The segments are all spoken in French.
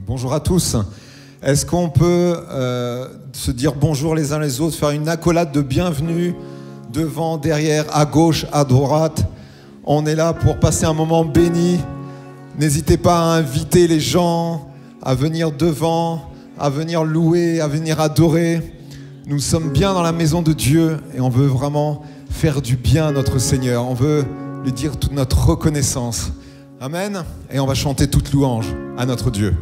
Bonjour à tous. Est-ce qu'on peut se dire bonjour les uns les autres, faire une accolade de bienvenue devant, derrière, à gauche, à droite. On est là pour passer un moment béni. N'hésitez pas à inviter les gens à venir devant, à venir louer, à venir adorer. Nous sommes bien dans la maison de Dieu et on veut vraiment faire du bien à notre Seigneur. On veut lui dire toute notre reconnaissance. Amen. Et on va chanter toute louange à notre Dieu.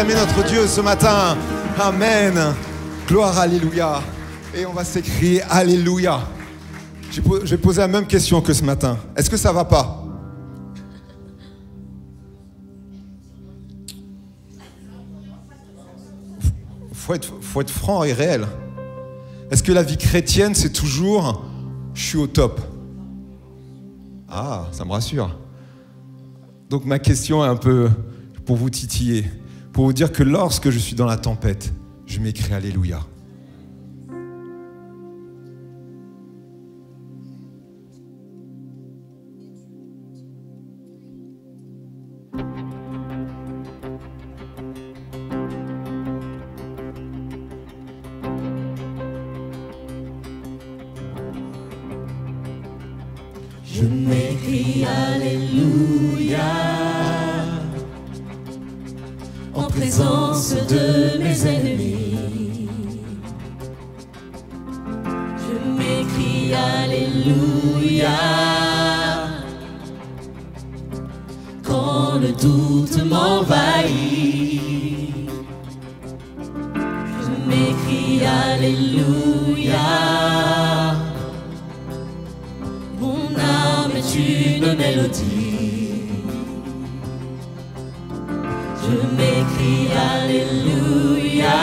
acclamer notre Dieu ce matin. Amen. Gloire, alléluia. Et on va s'écrier alléluia. J'ai posé la même question que ce matin. Est-ce que ça va pas? Faut être franc et réel. Est-ce que la vie chrétienne, c'est toujours « je suis au top » ? Ah, ça me rassure. Donc ma question est un peu pour vous titiller, pour vous dire que lorsque je suis dans la tempête, je m'écris alléluia. Je m'écris alléluia en présence de mes ennemis. Je m'écris alléluia quand le doute m'envahit. Je m'écris alléluia. Une mélodie. Je m'écris alléluia.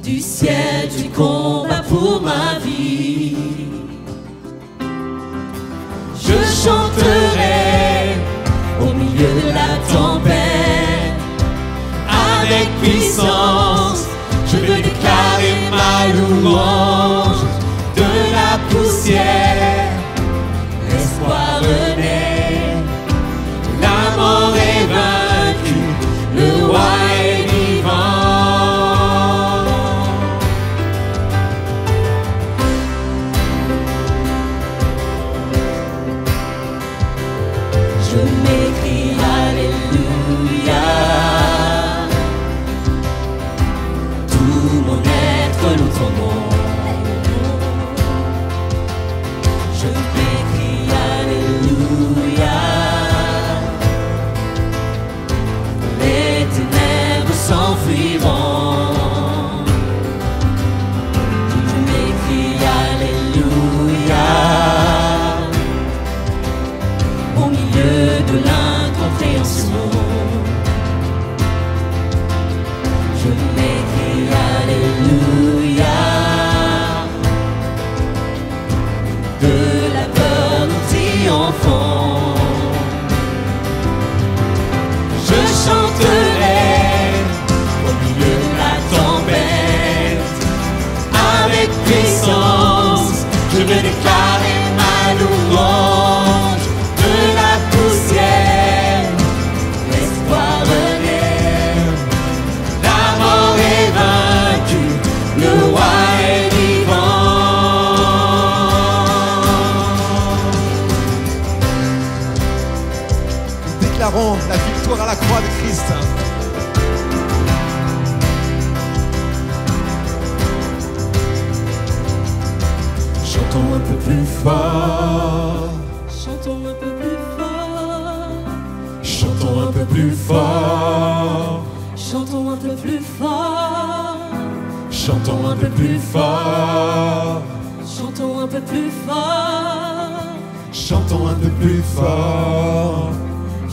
Du ciel tu combats pour ma vie. Je chanterai au milieu de la tempête. Avec puissance, je veux déclarer ma louange. De la poussière, l'espoir renaît. La mort est vaincue, le roi est vivant. Je m'écris alléluia. Tout mon être loue ton nom. Je m'écris alléluia. Les ténèbres s'enfuiront. Je m'écris alléluia. Au milieu de l'incompréhension. Je m'écris alléluia. Enfant, je chanterai au milieu de la tempête. Avec puissance, je veux déclarer ma louange. De la poussière, l'espoir renaît. La mort est vaincue, le roi est vivant. Déclarons la victoire à la croix de Christ. Chantons un peu plus fort. Chantons un peu plus fort. Chantons un peu plus fort. Chantons un peu plus fort. Chantons un peu plus fort. Chantons un peu plus fort. Chantons un peu plus fort.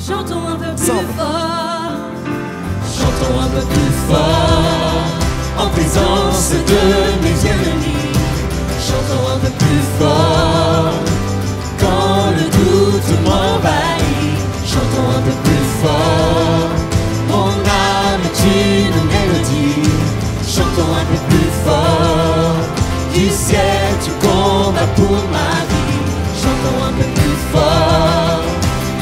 Chantons un peu plus fort. Chantons un peu plus fort. En présence de mes ennemis. Chantons un peu plus fort. Quand le doute m'envahit. Chantons un peu plus fort. Mon âme est une mélodie. Chantons un peu plus fort. Du ciel tu combats pour ma vie. Chantons un peu plus fort.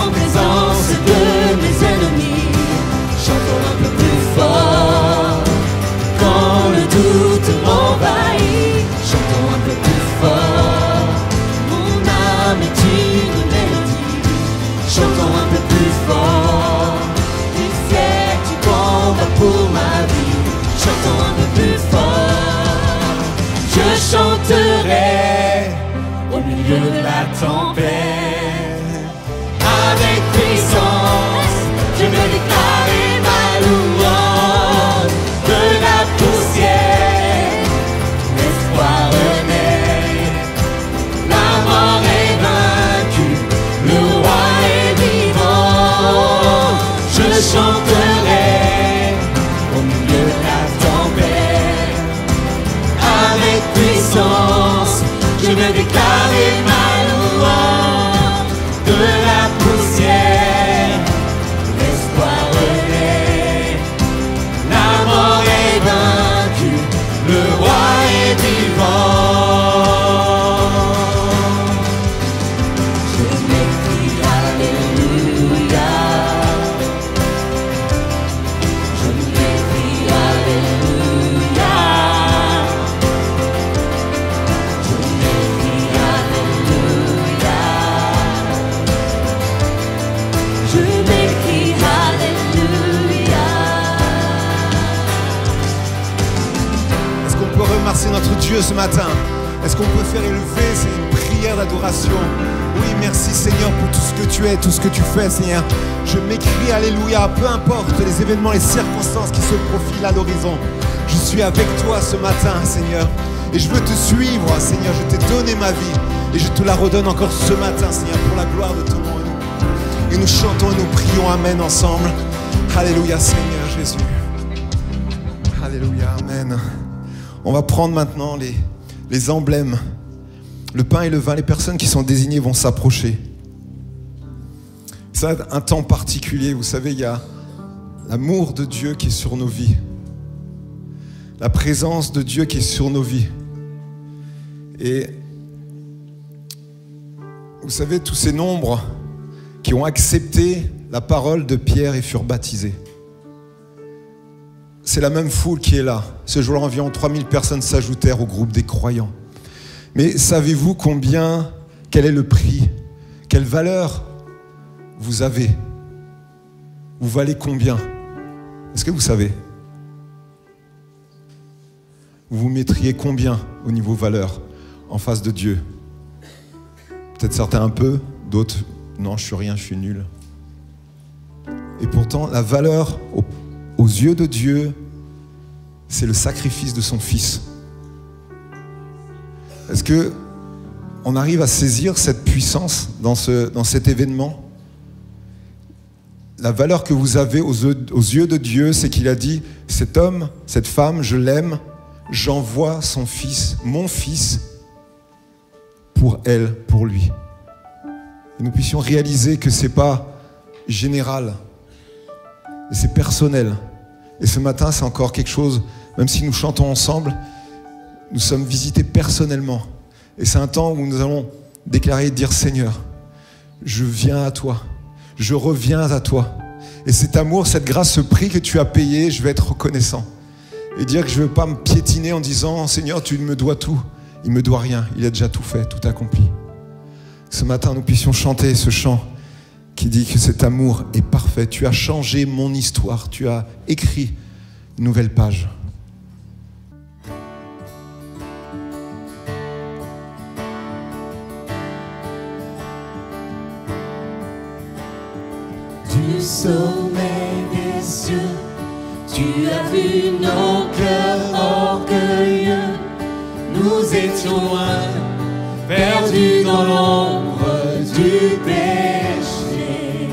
En présence de mes ennemis. Chantons un peu plus fort. Quand le doute m'envahit. Chantons un peu plus fort. Mon âme est une mélodie. Chantons un peu plus fort. Du ciel tu combats pour ma vie. Chantons un peu plus fort. Je chanterai au milieu de la tempête. Avec puissance, je me déclare. puissance. Je vais déclarer ma louange. De la poussière, l'espoir renaît. La mort est vaincue, le roi est vivant. Je m'écris Alléluia. Je m'écris Alléluia. Je m'écris Alléluia. Je m'écris Alléluia. Est-ce qu'on peut remercier notre Dieu ce matin? Est-ce qu'on peut faire élever ces prières d'adoration? Oui, merci Seigneur pour tout ce que tu es, tout ce que tu fais Seigneur. Je m'écris Alléluia, peu importe les événements, les circonstances qui se profilent à l'horizon. Je suis avec toi ce matin Seigneur. Et je veux te suivre Seigneur, je t'ai donné ma vie. Et je te la redonne encore ce matin Seigneur, pour la gloire de ton nom. Et nous chantons et nous prions Amen ensemble. Alléluia Seigneur Jésus. Alléluia, Amen. On va prendre maintenant les emblèmes. Le pain et le vin, les personnes qui sont désignées vont s'approcher. Ça, un temps particulier, vous savez, il y a l'amour de Dieu qui est sur nos vies. La présence de Dieu qui est sur nos vies. Et vous savez, tous ces nombres qui ont accepté la parole de Pierre et furent baptisés. C'est la même foule qui est là. Ce jour-là, environ 3000 personnes s'ajoutèrent au groupe des croyants. Mais savez-vous quel est le prix? Quelle valeur vous avez? Vous valez combien? Est-ce que vous savez? Vous vous mettriez combien au niveau valeur en face de Dieu? Peut-être certains un peu, d'autres, non, je suis rien, je suis nul. Et pourtant, la valeur aux yeux de Dieu, c'est le sacrifice de son Fils. Est-ce qu'on arrive à saisir cette puissance dans cet événement? La valeur que vous avez aux yeux de Dieu, c'est qu'il a dit, cet homme, cette femme, je l'aime, j'envoie son Fils, mon Fils, pour elle, pour lui. Et nous puissions réaliser que ce n'est pas général, et c'est personnel. Et ce matin, c'est encore quelque chose, même si nous chantons ensemble, nous sommes visités personnellement. Et c'est un temps où nous allons déclarer et dire, Seigneur, je viens à toi, je reviens à toi. Et cet amour, cette grâce, ce prix que tu as payé, je vais être reconnaissant. Et dire que je ne veux pas me piétiner en disant, Seigneur, tu me dois tout. Il ne me doit rien, il a déjà tout fait, tout accompli. Ce matin, nous puissions chanter ce chant qui dit que cet amour est parfait. Tu as changé mon histoire, tu as écrit une nouvelle page. Du sommet des cieux, tu as vu nos cœurs orgueilleux. Nous étions loin, perdus dans l'ombre du péché.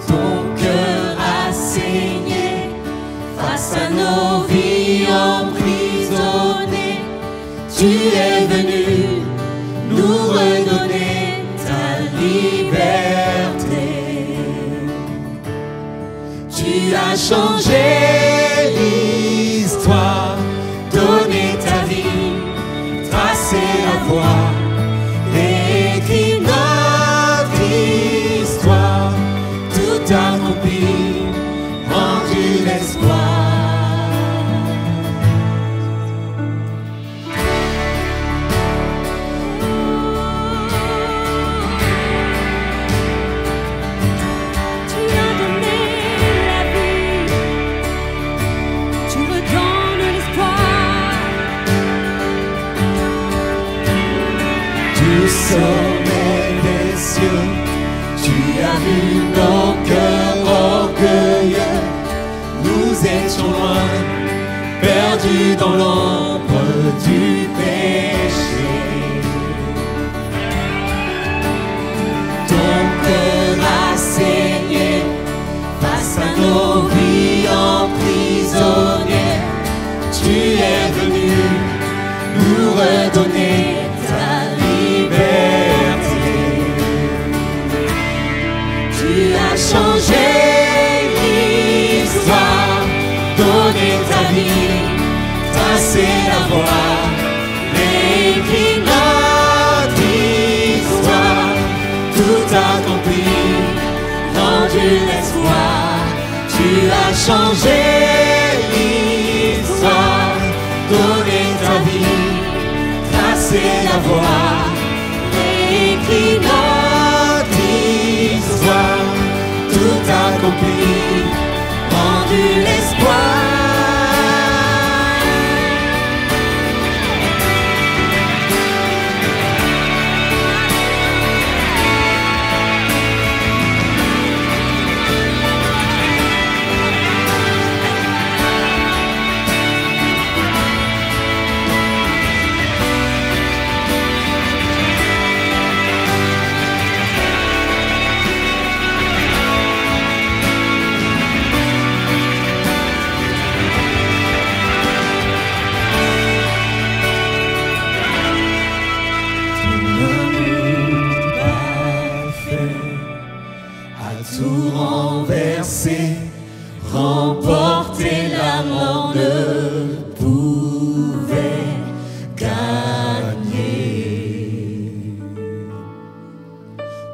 Ton cœur a saigné face à nos vies emprisonnées. Tu es venu nous redonner ta liberté. Tu as changé l'histoire, donné ta vie, tracé la voie, écrit notre histoire, tout accompli, rendu l'espoir. Sommet des cieux, tu as vu nos cœurs orgueilleux. Nous étions loin, perdus dans l'ombre du péché. Ton cœur a saigné face à nos vies emprisonnées. Tu tu es venu nous redonner ta liberté. Tu as changé l'histoire, donné ta vie, tracé la voie, écrit notre histoire, tout accompli, rendu l'espoir. Tu as changé l'histoire, donné ta vie, tracé la voie, écrit notre histoire, tout accompli, rendu l'espoir. Remporter la mort ne pouvait gagner.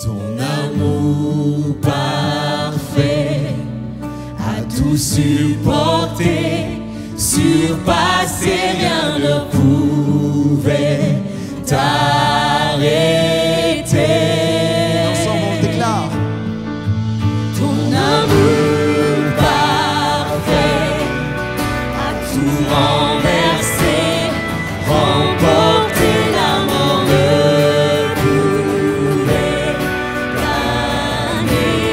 Ton amour parfait a tout supporté, surpassé, rien ne pouvait t'arrêter. Ensemble on déclare. Ton amour renversé, remporter la mort ne pouvait gagner.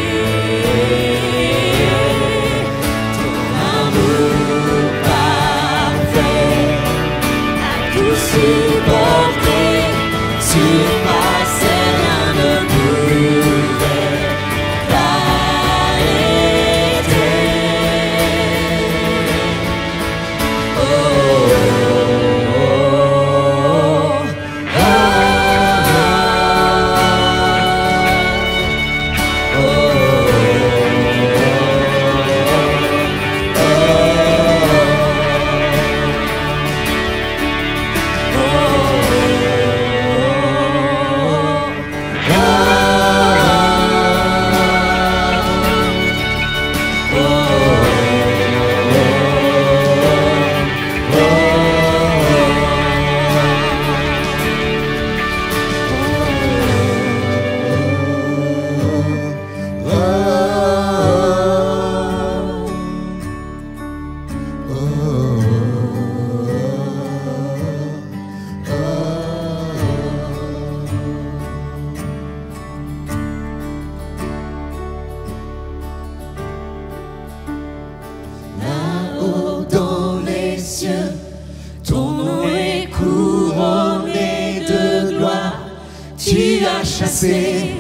Ton amour parfait a tout supporté, surpassé, rien ne pouvait t'arrêter. Ton nom est couronné de gloire. Tu as chassé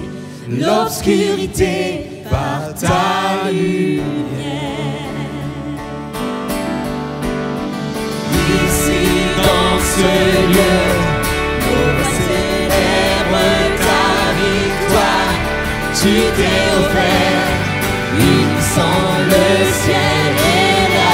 l'obscurité par ta lumière. Ici dans ce lieu, on célèbre ta victoire. Tu t'es offert, unissant le ciel et la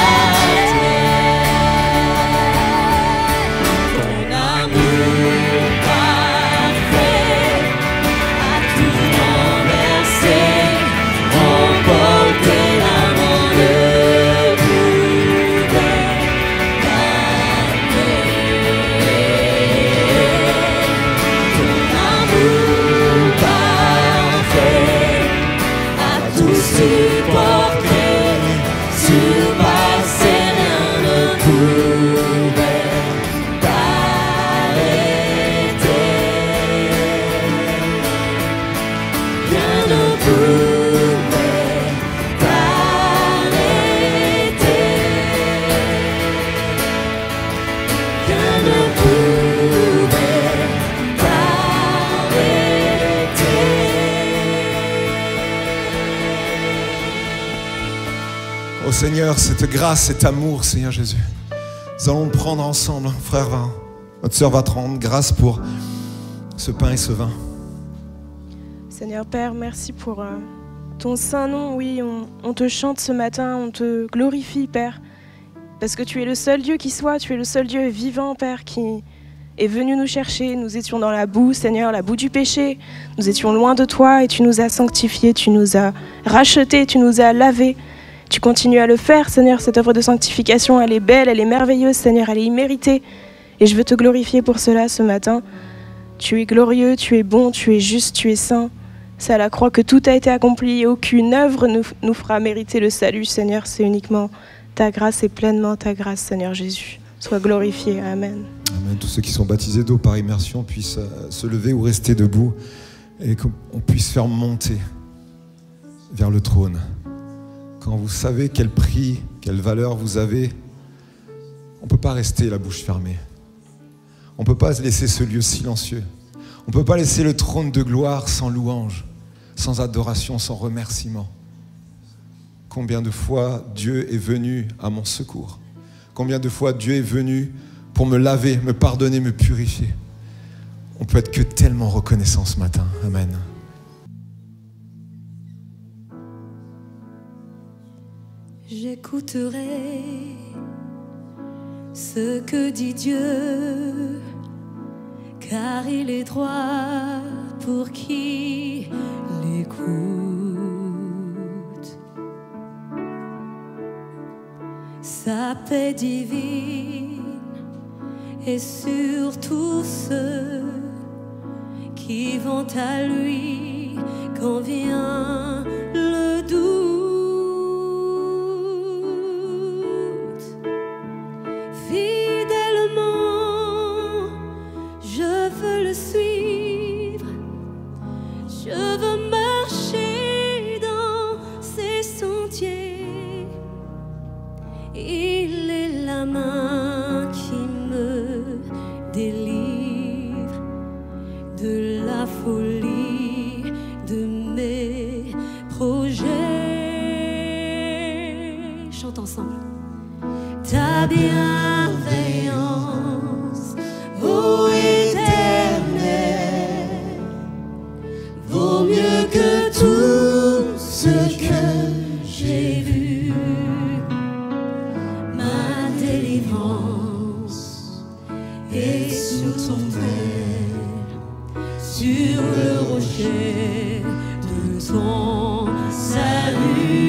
Oh Seigneur, cette grâce, cet amour, Seigneur Jésus, Nous allons le prendre ensemble. Frère, notre sœur va te rendre grâce pour ce pain et ce vin. Seigneur Père, merci pour ton saint nom. Oui, on te chante ce matin, on te glorifie, Père. Parce que tu es le seul Dieu qui soit, tu es le seul Dieu vivant, Père, qui est venu nous chercher. Nous étions dans la boue, Seigneur, la boue du péché. Nous étions loin de toi et tu nous as sanctifiés, tu nous as rachetés, tu nous as lavés. Tu continues à le faire, Seigneur, cette œuvre de sanctification, elle est belle, elle est merveilleuse, Seigneur, elle est imméritée. Et je veux te glorifier pour cela ce matin. Tu es glorieux, tu es bon, tu es juste, tu es saint. C'est à la croix que tout a été accompli et aucune œuvre nous fera mériter le salut, Seigneur. C'est uniquement ta grâce et pleinement ta grâce, Seigneur Jésus. Sois glorifié. Amen. Amen. Tous ceux qui sont baptisés d'eau par immersion puissent se lever ou rester debout et qu'on puisse faire monter vers le trône. Quand vous savez quel prix, quelle valeur vous avez, on ne peut pas rester la bouche fermée. On ne peut pas laisser ce lieu silencieux. On ne peut pas laisser le trône de gloire sans louange, sans adoration, sans remerciement. Combien de fois Dieu est venu à mon secours? Combien de fois Dieu est venu pour me laver, me pardonner, me purifier? On peut être que tellement reconnaissant ce matin. Amen. J'écouterai ce que dit Dieu, car il est droit pour qui l'écoute. Sa paix divine est sur tous ceux qui vont à lui quand vient le doute. Fidèlement, je veux le suivre, je veux marcher dans ses sentiers. Il est la main qui me délivre de la folie de mes projets. Chante ensemble. Ta bienveillance, ô Éternel, vaut mieux que tout ce que j'ai vu. Ma délivrance est sous ton aile, sur le rocher de ton salut.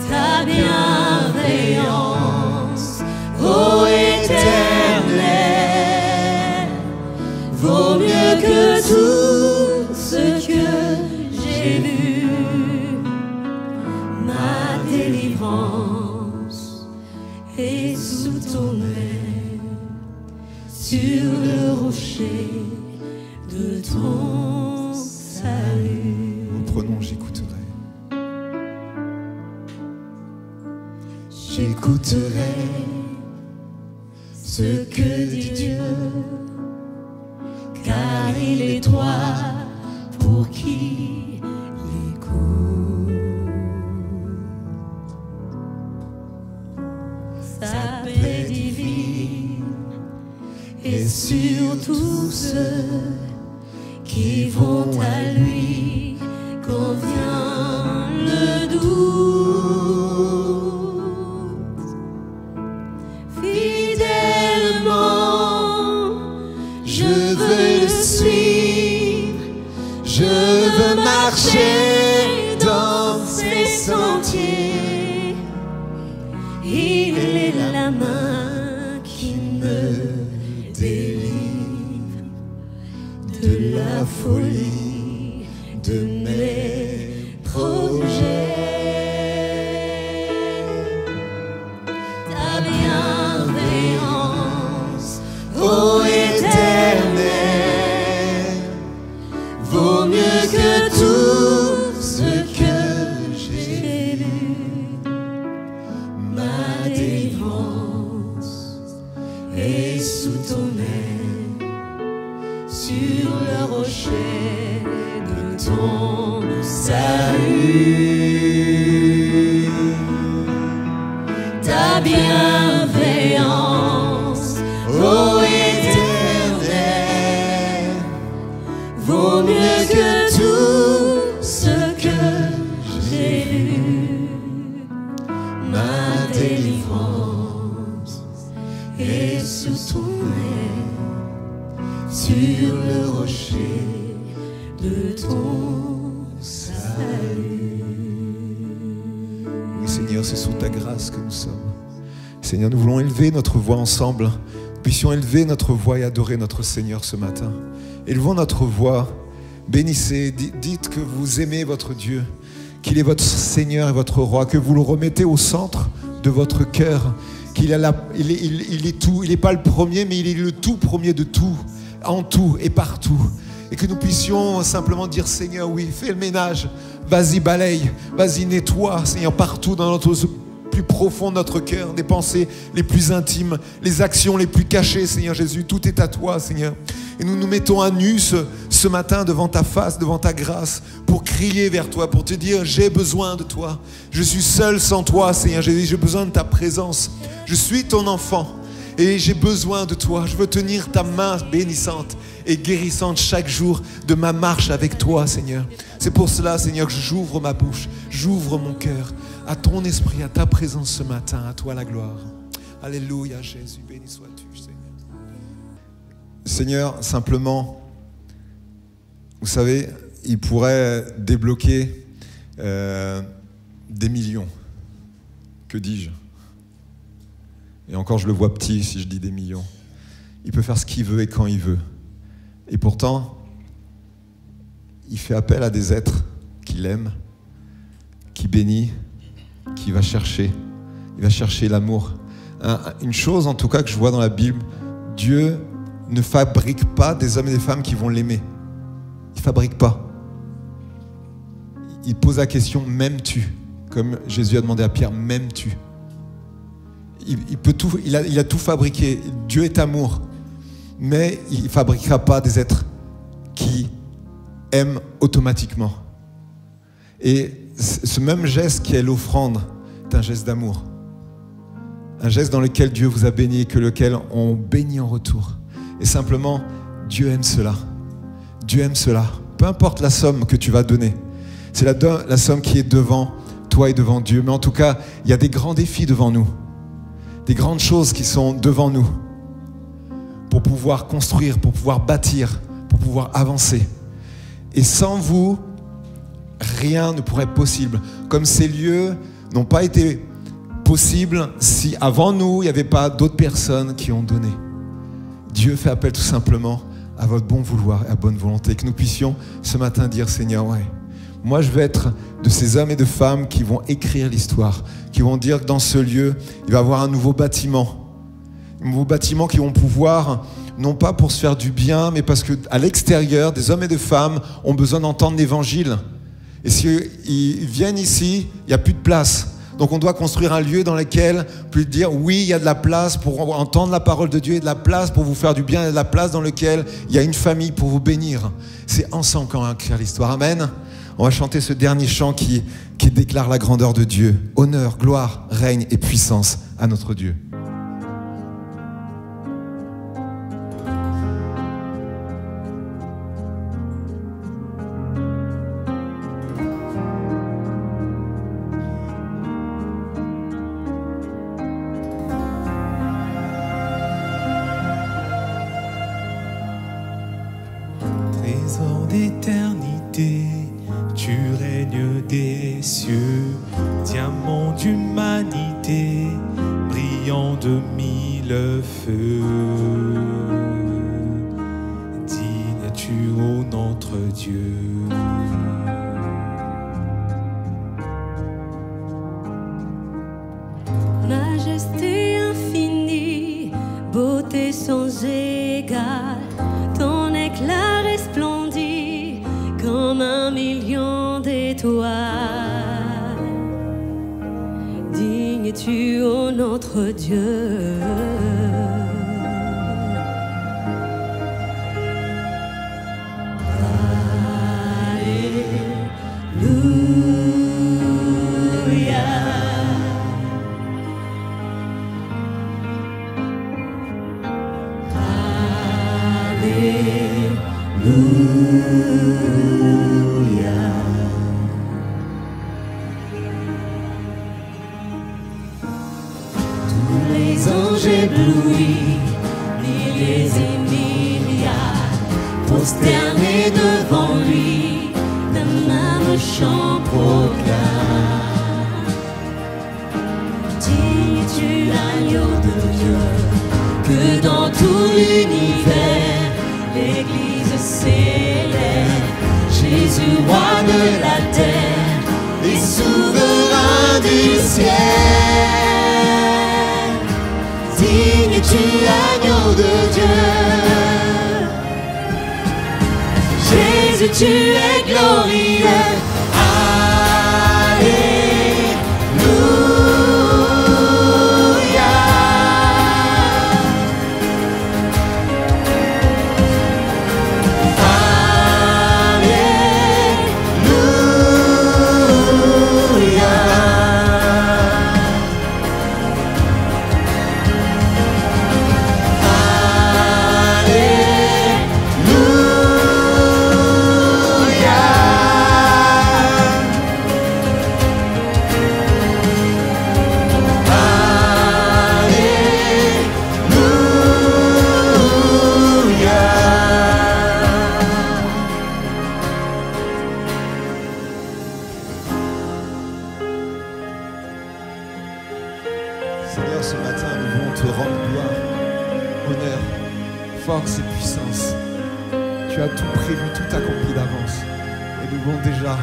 Ta bienveillance, ô Éternel, vaut mieux que tout ce que j'ai vu. Ma délivrance est sous ton aile, sur le rocher de ton salut. Nous prenons, j'écouterai. J'écouterai ce que dit Dieu, car il est droit pour qui l'écoute. Sa paix divine est sur tous ceux qui vont à lui quand vient le doute. Fidèlement, je veux le suivre, je veux marcher dans ses sentiers. Il est la main qui me délivre de la folie de mes projets. Ta bienveillance, ô Éternel, vaut mieux que tout ce que j'ai vu. Ma délivrance est sous ton aile, sur le rocher de ton salut. ta bienveillance, ô Éternel, vaut mieux que tout ce que j'ai lu. Ma délivrance est sous ton aile, sur le rocher de ton salut. Oui, Seigneur, c'est sous ta grâce que nous sommes. Seigneur, nous voulons élever notre voix ensemble. Puissions élever notre voix et adorer notre Seigneur ce matin. Élevons notre voix. Bénissez, dites que vous aimez votre Dieu, qu'il est votre Seigneur et votre Roi, que vous le remettez au centre de votre cœur, qu'il est tout, il n'est pas le premier, mais il est le tout premier de tout, en tout et partout. Et que nous puissions simplement dire, Seigneur, oui, fais le ménage, vas-y, balaye, vas-y, nettoie, Seigneur, partout dans notre plus profond de notre cœur, des pensées les plus intimes, les actions les plus cachées, Seigneur Jésus, tout est à toi, Seigneur. Et nous nous mettons à nu ce matin devant ta face, devant ta grâce, pour crier vers toi, pour te dire, j'ai besoin de toi. Je suis seul sans toi, Seigneur Jésus, j'ai besoin de ta présence. Je suis ton enfant et j'ai besoin de toi. Je veux tenir ta main bénissante et guérissante chaque jour de ma marche avec toi, Seigneur. C'est pour cela, Seigneur, que j'ouvre ma bouche, j'ouvre mon cœur à ton esprit, à ta présence ce matin, à toi la gloire. Alléluia, Jésus, béni sois-tu, Seigneur. Seigneur, simplement, vous savez, il pourrait débloquer des millions. Que dis-je? Et encore, je le vois petit si je dis des millions. Il peut faire ce qu'il veut et quand il veut. Et pourtant, il fait appel à des êtres qu'il aime, qui bénit, qui va chercher. Il va chercher l'amour. Une chose, en tout cas, que je vois dans la Bible, Dieu ne fabrique pas des hommes et des femmes qui vont l'aimer. Il ne fabrique pas. Il pose la question, m'aimes-tu? Comme Jésus a demandé à Pierre, m'aimes-tu? Il a tout fabriqué. Dieu est amour. Mais il ne fabriquera pas des êtres qui aiment automatiquement. Et ce même geste qui est l'offrande est un geste d'amour. Un geste dans lequel Dieu vous a béni et que lequel on bénit en retour. Et simplement, Dieu aime cela. Dieu aime cela. Peu importe la somme que tu vas donner. C'est la somme qui est devant toi et devant Dieu. Mais en tout cas, il y a des grands défis devant nous. Des grandes choses qui sont devant nous. Pour pouvoir construire, pour pouvoir bâtir, pour pouvoir avancer. Et sans vous, rien ne pourrait être possible. Comme ces lieux n'ont pas été possibles si avant nous, il n'y avait pas d'autres personnes qui ont donné. Dieu fait appel tout simplement à votre bon vouloir et à bonne volonté. Que nous puissions ce matin dire, Seigneur, ouais, moi je veux être de ces hommes et de femmes qui vont écrire l'histoire, qui vont dire que dans ce lieu, il va y avoir un nouveau bâtiment. Un nouveau bâtiment qui vont pouvoir, non pas pour se faire du bien, mais parce qu'à l'extérieur, des hommes et des femmes ont besoin d'entendre l'évangile. Et s'ils viennent ici, il n'y a plus de place. Donc on doit construire un lieu dans lequel plus dire oui, il y a de la place pour entendre la parole de Dieu, il y a de la place pour vous faire du bien, il y a de la place dans lequel il y a une famille pour vous bénir. C'est ensemble qu'on va écrire l'histoire. Amen. On va chanter ce dernier chant qui déclare la grandeur de Dieu. Honneur, gloire, règne et puissance à notre Dieu. Trésor d'éternité, tu règnes des cieux, diamant d'humanité, brillant de mille feux. Digne es-tu, ô notre Dieu. Majesté infinie, beauté sans égale, ton éclat resplendit comme 1 million d'étoiles. Digne es-tu, ô notre Dieu. Alléluia. Tous les anges éblouis, milliers et milliards, prosternés devant lui, d'un même chant proclame. Dis-tu l'agneau de Dieu, que dans tout l'univers, l'Église célèbre Jésus, roi de la terre et souverain du ciel. Digne-tu l'agneau de Dieu, Jésus, tu es glorieux. Seigneur, ce matin, nous voulons te rendre gloire, honneur, force et puissance. Tu as tout prévu, tout accompli d'avance. Et nous voulons déjà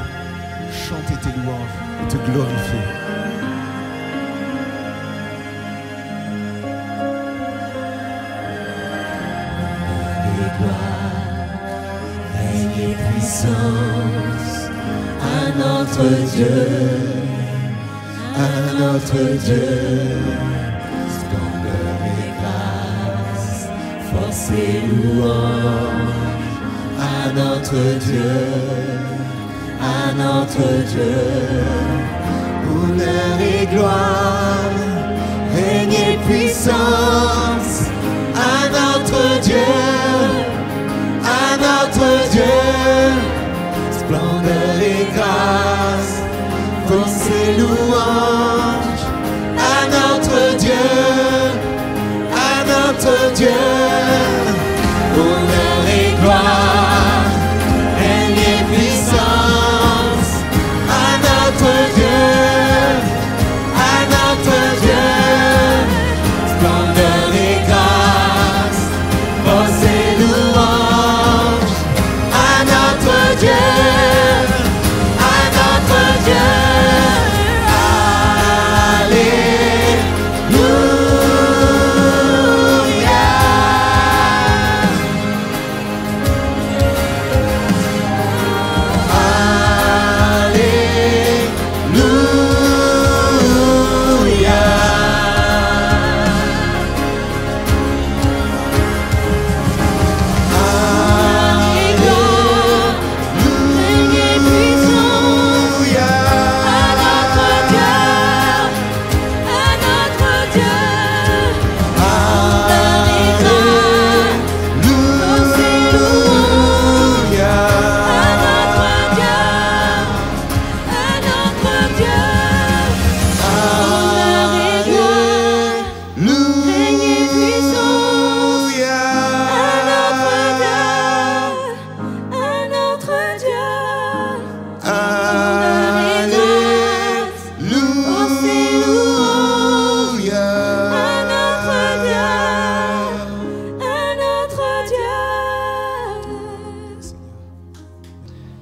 chanter tes louanges et te glorifier. Et gloire, règne et puissance à notre Dieu. À notre Dieu, splendeur et grâce, force et louange. À notre Dieu, à notre Dieu, honneur et gloire, règne et puissance. À notre Dieu, à notre Dieu, splendeur et grâce, force et louange. À notre Dieu, à notre Dieu, honneur et gloire, règne et puissance. À notre Dieu, à notre Dieu, splendeur et grâce, force et louange. À notre Dieu, à notre Dieu.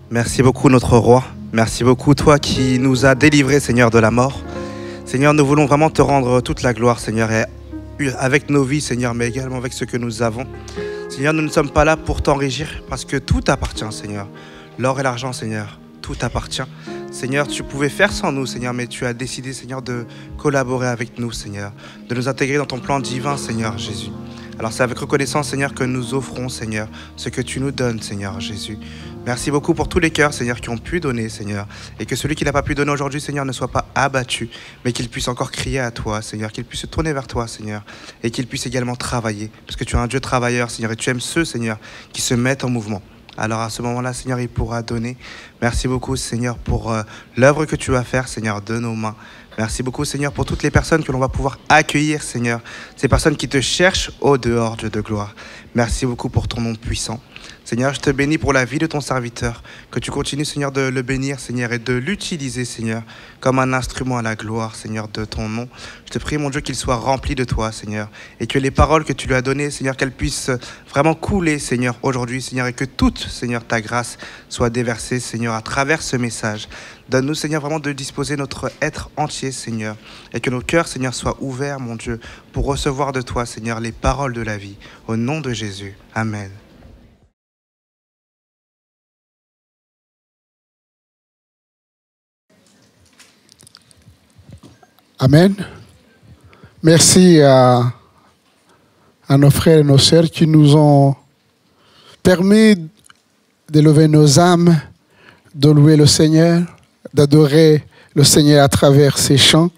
Merci beaucoup notre roi, merci beaucoup toi qui nous as délivrés Seigneur de la mort. Seigneur, nous voulons vraiment te rendre toute la gloire Seigneur, et avec nos vies Seigneur, mais également avec ce que nous avons. Seigneur, nous ne sommes pas là pour t'enrichir parce que tout appartient Seigneur. L'or et l'argent Seigneur, tout appartient. Seigneur, tu pouvais faire sans nous Seigneur, mais tu as décidé Seigneur de collaborer avec nous Seigneur, de nous intégrer dans ton plan divin Seigneur Jésus. Alors c'est avec reconnaissance Seigneur que nous offrons Seigneur ce que tu nous donnes Seigneur Jésus. Merci beaucoup pour tous les cœurs, Seigneur, qui ont pu donner, Seigneur. Et que celui qui n'a pas pu donner aujourd'hui, Seigneur, ne soit pas abattu, mais qu'il puisse encore crier à toi, Seigneur, qu'il puisse se tourner vers toi, Seigneur, et qu'il puisse également travailler. Parce que tu es un Dieu travailleur, Seigneur, et tu aimes ceux, Seigneur, qui se mettent en mouvement. Alors à ce moment-là, Seigneur, il pourra donner. Merci beaucoup, Seigneur, pour l'œuvre que tu vas faire, Seigneur, de nos mains. Merci beaucoup, Seigneur, pour toutes les personnes que l'on va pouvoir accueillir, Seigneur. Ces personnes qui te cherchent au dehors, Dieu de gloire. Merci beaucoup pour ton nom puissant. Seigneur, je te bénis pour la vie de ton serviteur. Que tu continues, Seigneur, de le bénir, Seigneur, et de l'utiliser, Seigneur, comme un instrument à la gloire, Seigneur, de ton nom. Je te prie, mon Dieu, qu'il soit rempli de toi, Seigneur, et que les paroles que tu lui as données, Seigneur, qu'elles puissent vraiment couler, Seigneur, aujourd'hui, Seigneur, et que toute, Seigneur, ta grâce soit déversée, Seigneur, à travers ce message. Donne-nous, Seigneur, vraiment de disposer notre être entier, Seigneur, et que nos cœurs, Seigneur, soient ouverts, mon Dieu, pour recevoir de toi, Seigneur, les paroles de la vie. Au nom de Jésus. Amen. Amen. Merci à nos frères et nos sœurs qui nous ont permis d'élever nos âmes, de louer le Seigneur, d'adorer le Seigneur à travers ces chants.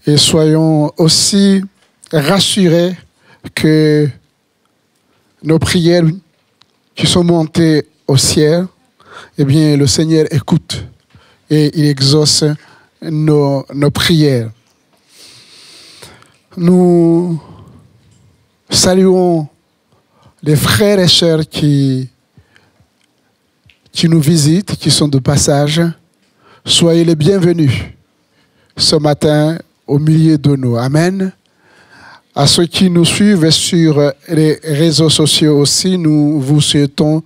Et soyons aussi rassurés que nos prières qui sont montées au ciel, eh bien, le Seigneur écoute et il exauce nos prières. Nous saluons les frères et sœurs qui nous visitent, qui sont de passage. Soyez les bienvenus ce matin au milieu de nous. Amen. À ceux qui nous suivent sur les réseaux sociaux aussi, nous vous souhaitons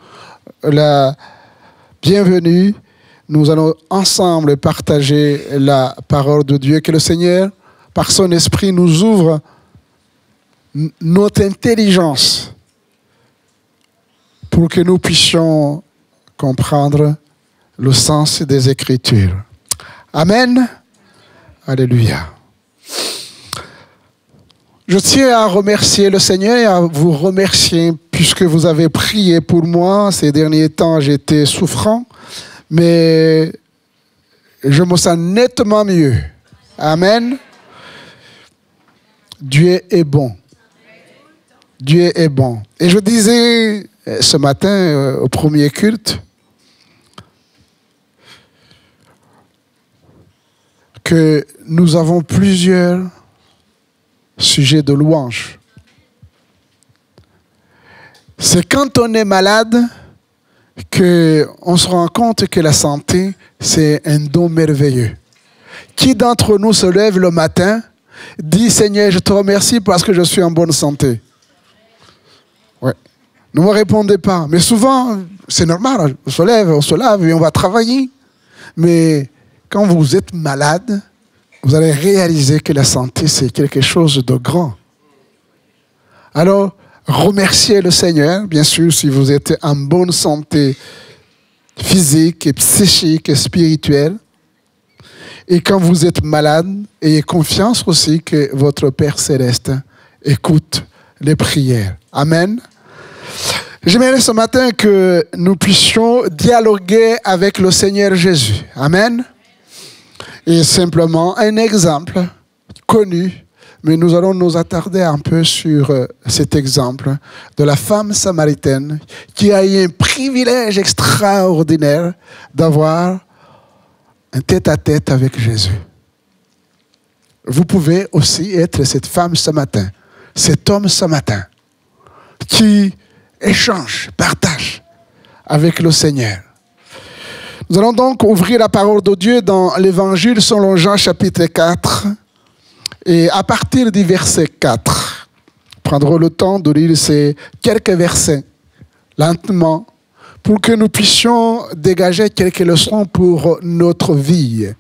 la bienvenue. Nous allons ensemble partager la parole de Dieu. Que le Seigneur, par son esprit, nous ouvre notre intelligence pour que nous puissions comprendre le sens des Écritures. Amen. Alléluia. Je tiens à remercier le Seigneur et à vous remercier puisque vous avez prié pour moi. Ces derniers temps, j'étais souffrant. Mais je me sens nettement mieux. Amen. Dieu est bon. Dieu est bon. Et je disais ce matin au premier culte que nous avons plusieurs sujets de louange. C'est quand on est malade qu'on se rend compte que la santé, c'est un don merveilleux. Qui d'entre nous se lève le matin, dit « Seigneur, je te remercie parce que je suis en bonne santé ». Ouais. Ne me répondez pas. Mais souvent, c'est normal, on se lève et on va travailler. Mais quand vous êtes malade, vous allez réaliser que la santé, c'est quelque chose de grand. Alors, remerciez le Seigneur, bien sûr, si vous êtes en bonne santé physique, et psychique et spirituelle. Et quand vous êtes malade, ayez confiance aussi que votre Père Céleste écoute les prières. Amen. J'aimerais ce matin que nous puissions dialoguer avec le Seigneur Jésus. Amen. Et simplement un exemple connu. Mais nous allons nous attarder un peu sur cet exemple de la femme samaritaine qui a eu un privilège extraordinaire d'avoir un tête-à-tête avec Jésus. Vous pouvez aussi être cette femme ce matin, cet homme ce matin, qui échange, partage avec le Seigneur. Nous allons donc ouvrir la parole de Dieu dans l'Évangile selon Jean chapitre 4. Et à partir du verset 4, prendrons le temps de lire ces quelques versets, lentement, pour que nous puissions dégager quelques leçons pour notre vie.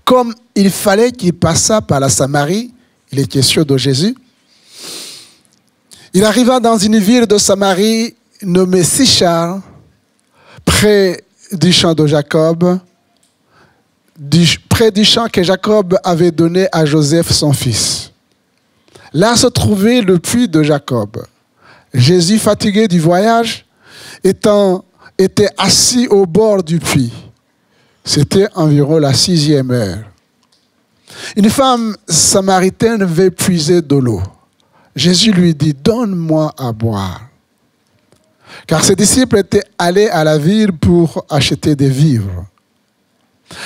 Comme il fallait qu'il passât par la Samarie, il est question de Jésus, il arriva dans une ville de Samarie nommée Sychar, près du champ de Jacob, près du champ que Jacob avait donné à Joseph, son fils. Là se trouvait le puits de Jacob. Jésus, fatigué du voyage, était assis au bord du puits. C'était environ la 6e heure. Une femme samaritaine veut puiser de l'eau. Jésus lui dit, donne-moi à boire. Car ses disciples étaient allés à la ville pour acheter des vivres.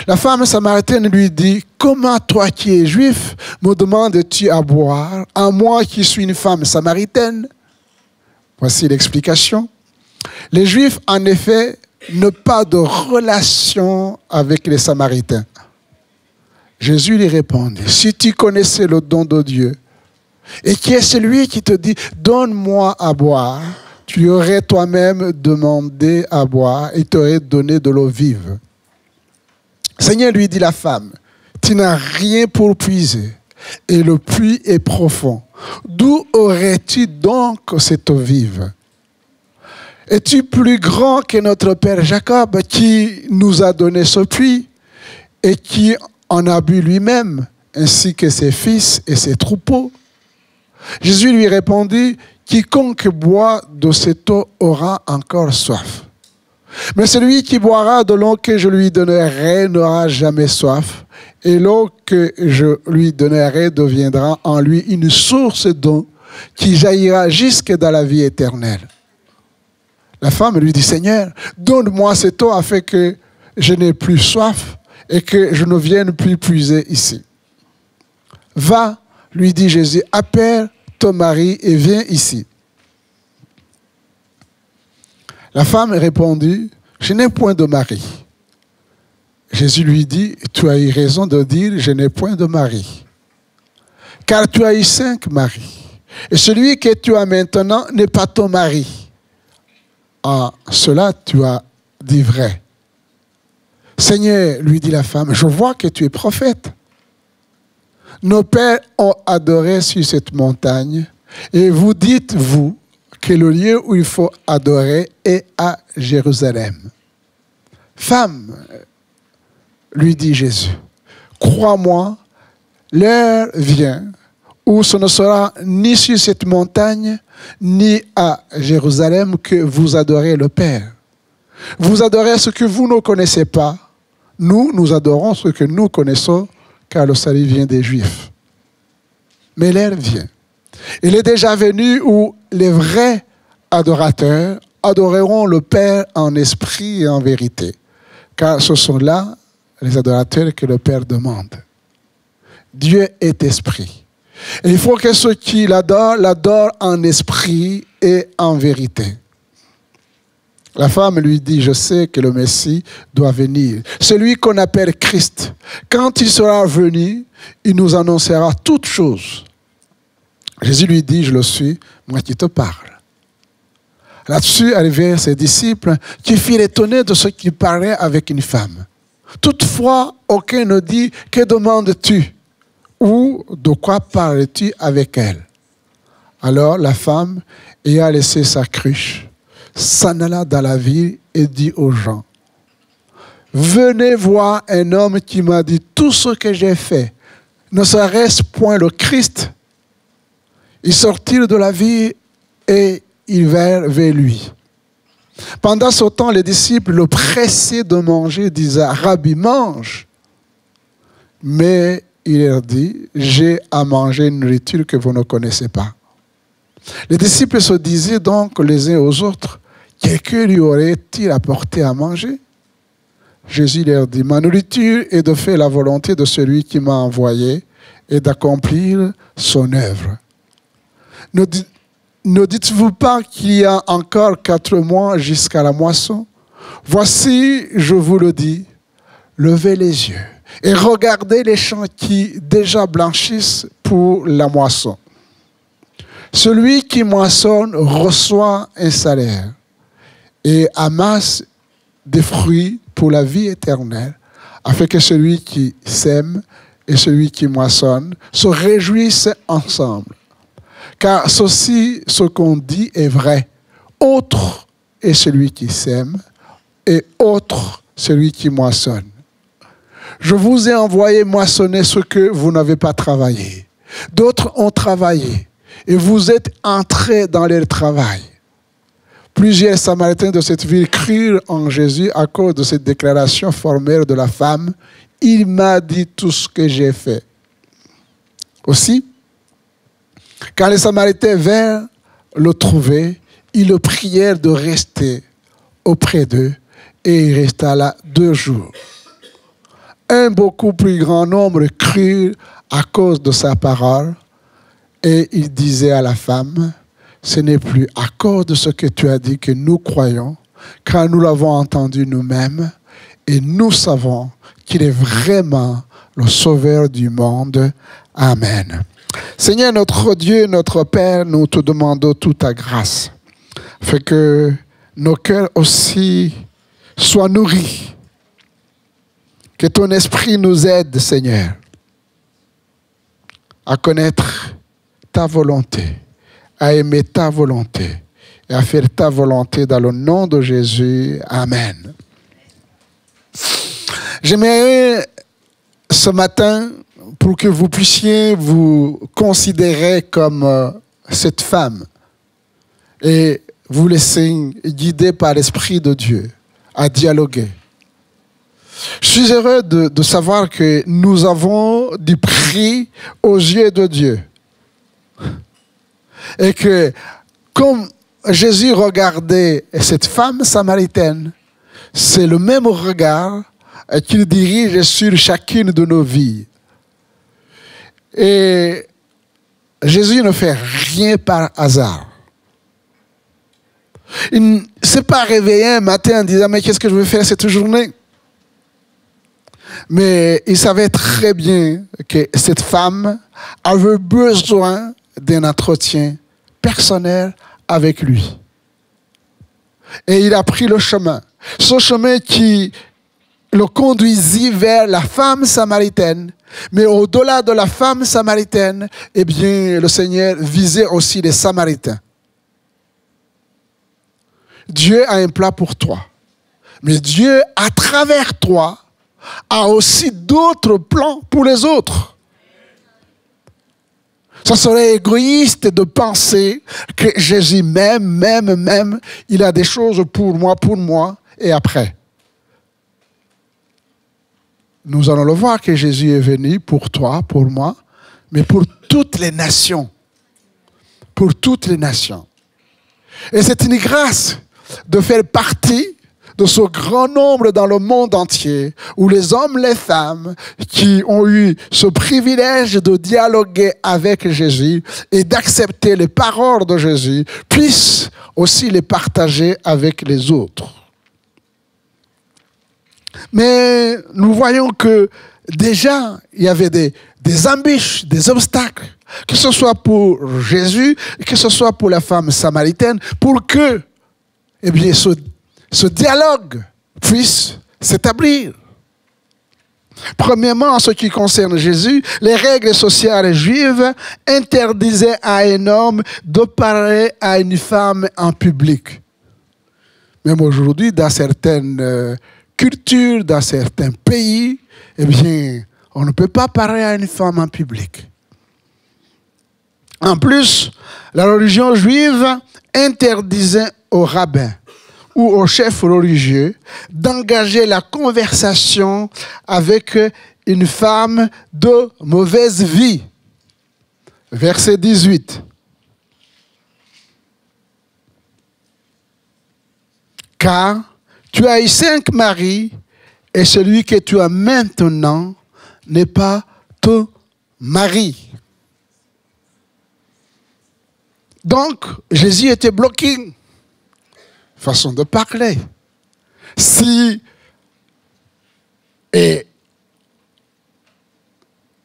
La femme samaritaine lui dit, comment toi qui es juif me demandes-tu à boire, à moi qui suis une femme samaritaine? Voici l'explication. Les Juifs, en effet, n'ont pas de relation avec les Samaritains. Jésus lui répondit, si tu connaissais le don de Dieu, et qui est celui qui te dit, donne-moi à boire, tu aurais toi-même demandé à boire et t'aurais donné de l'eau vive. Seigneur, lui dit la femme, tu n'as rien pour puiser, et le puits est profond. D'où aurais-tu donc cette eau vive? Es-tu plus grand que notre père Jacob qui nous a donné ce puits et qui en a bu lui-même, ainsi que ses fils et ses troupeaux? Jésus lui répondit, quiconque boit de cette eau aura encore soif. Mais celui qui boira de l'eau que je lui donnerai n'aura jamais soif. Et l'eau que je lui donnerai deviendra en lui une source d'eau qui jaillira jusque dans la vie éternelle. La femme lui dit, Seigneur, donne-moi cette eau afin que je n'ai plus soif et que je ne vienne plus puiser ici. Va, lui dit Jésus, appelle ton mari et viens ici. La femme répondit, je n'ai point de mari. Jésus lui dit, tu as eu raison de dire, je n'ai point de mari. Car tu as eu 5 maris. Et celui que tu as maintenant n'est pas ton mari. En cela, tu as dit vrai. Seigneur, lui dit la femme, je vois que tu es prophète. Nos pères ont adoré sur cette montagne, et vous dites, vous, que le lieu où il faut adorer est à Jérusalem. Femme, lui dit Jésus, crois-moi, l'heure vient où ce ne sera ni sur cette montagne, ni à Jérusalem que vous adorez le Père. Vous adorez ce que vous ne connaissez pas. Nous adorons ce que nous connaissons, car le salut vient des Juifs. Mais l'heure vient. Il est déjà venu où les vrais adorateurs adoreront le Père en esprit et en vérité. Car ce sont là les adorateurs que le Père demande. Dieu est esprit. Et il faut que ceux qui l'adorent en esprit et en vérité. La femme lui dit, je sais que le Messie doit venir. Celui qu'on appelle Christ. Quand il sera venu, il nous annoncera toutes choses. Jésus lui dit, je le suis, moi qui te parle. Là-dessus arrivèrent ses disciples qui firent étonner de ce qu'il parlait avec une femme. Toutefois, aucun ne dit, que demandes-tu? Ou de quoi parles-tu avec elle? Alors la femme, ayant laissé sa cruche, s'en alla dans la ville et dit aux gens, venez voir un homme qui m'a dit tout ce que j'ai fait. Ne serait-ce point le Christ? Ils sortirent de la ville et ils vinrent vers lui. Pendant ce temps, les disciples le pressaient de manger, disaient, Rabbi, mange. Mais il leur dit, j'ai à manger une nourriture que vous ne connaissez pas. Les disciples se disaient donc les uns aux autres, quelqu'un lui aurait-il apporté à manger? Jésus leur dit, ma nourriture est de faire la volonté de celui qui m'a envoyé et d'accomplir son œuvre. Ne dites-vous pas qu'il y a encore 4 mois jusqu'à la moisson? Voici, je vous le dis, levez les yeux et regardez les champs qui déjà blanchissent pour la moisson. Celui qui moissonne reçoit un salaire et amasse des fruits pour la vie éternelle, afin que celui qui sème et celui qui moissonne se réjouissent ensemble. Car ceci, ce qu'on dit est vrai. Autre est celui qui sème et autre celui qui moissonne. Je vous ai envoyé moissonner ce que vous n'avez pas travaillé. D'autres ont travaillé et vous êtes entrés dans leur travail. Plusieurs Samaritains de cette ville crurent en Jésus à cause de cette déclaration formelle de la femme. Il m'a dit tout ce que j'ai fait. Aussi, quand les Samaritains vinrent le trouver, ils le prièrent de rester auprès d'eux et il resta là 2 jours. Un beaucoup plus grand nombre crut à cause de sa parole et il disait à la femme, ce n'est plus à cause de ce que tu as dit que nous croyons, car nous l'avons entendu nous-mêmes et nous savons qu'il est vraiment le Sauveur du monde. Amen. Seigneur, notre Dieu, notre Père, nous te demandons toute ta grâce, afin que nos cœurs aussi soient nourris. Que ton esprit nous aide, Seigneur, à connaître ta volonté, à aimer ta volonté et à faire ta volonté dans le nom de Jésus. Amen. J'aimerais ce matin, pour que vous puissiez vous considérer comme cette femme et vous laisser guider par l'Esprit de Dieu à dialoguer. Je suis heureux de savoir que nous avons du prix aux yeux de Dieu. Et que comme Jésus regardait cette femme samaritaine, c'est le même regard qu'il dirige sur chacune de nos vies. Et Jésus ne fait rien par hasard. Il ne s'est pas réveillé un matin en disant « Mais qu'est-ce que je vais faire cette journée ?» Mais il savait très bien que cette femme avait besoin d'un entretien personnel avec lui. Et il a pris le chemin. Ce chemin qui le conduisit vers la femme samaritaine. Mais au-delà de la femme samaritaine, eh bien, le Seigneur visait aussi les Samaritains. Dieu a un plat pour toi. Mais Dieu, à travers toi, a aussi d'autres plans pour les autres. Ça serait égoïste de penser que Jésus même, il a des choses pour moi et après. Nous allons le voir que Jésus est venu pour toi, pour moi, mais pour toutes les nations. Pour toutes les nations. Et c'est une grâce de faire partie de ce grand nombre dans le monde entier, où les hommes, les femmes qui ont eu ce privilège de dialoguer avec Jésus et d'accepter les paroles de Jésus, puissent aussi les partager avec les autres. Mais nous voyons que déjà, il y avait des embûches, des obstacles, que ce soit pour Jésus, que ce soit pour la femme samaritaine, pour que eh bien, ce dialogue puisse s'établir. Premièrement, en ce qui concerne Jésus, les règles sociales juives interdisaient à un homme de parler à une femme en public. Même aujourd'hui, dans certaines cultures, dans certains pays, eh bien, on ne peut pas parler à une femme en public. En plus, la religion juive interdisait aux rabbins ou aux chefs religieux d'engager la conversation avec une femme de mauvaise vie. Verset 18. Car tu as eu 5 maris et celui que tu as maintenant n'est pas ton mari. Donc, Jésus était bloqué. Façon de parler. Si il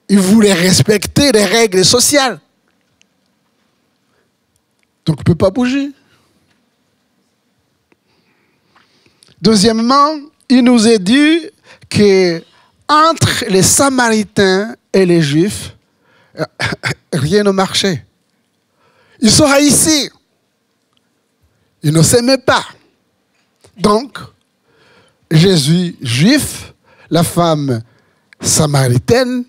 voulait respecter les règles sociales, donc il ne peut pas bouger. Deuxièmement, il nous est dit qu'entre les Samaritains et les Juifs, rien ne marchait. Ils sont haïssés. Ils ne s'aimaient pas. Donc, Jésus, juif, la femme samaritaine,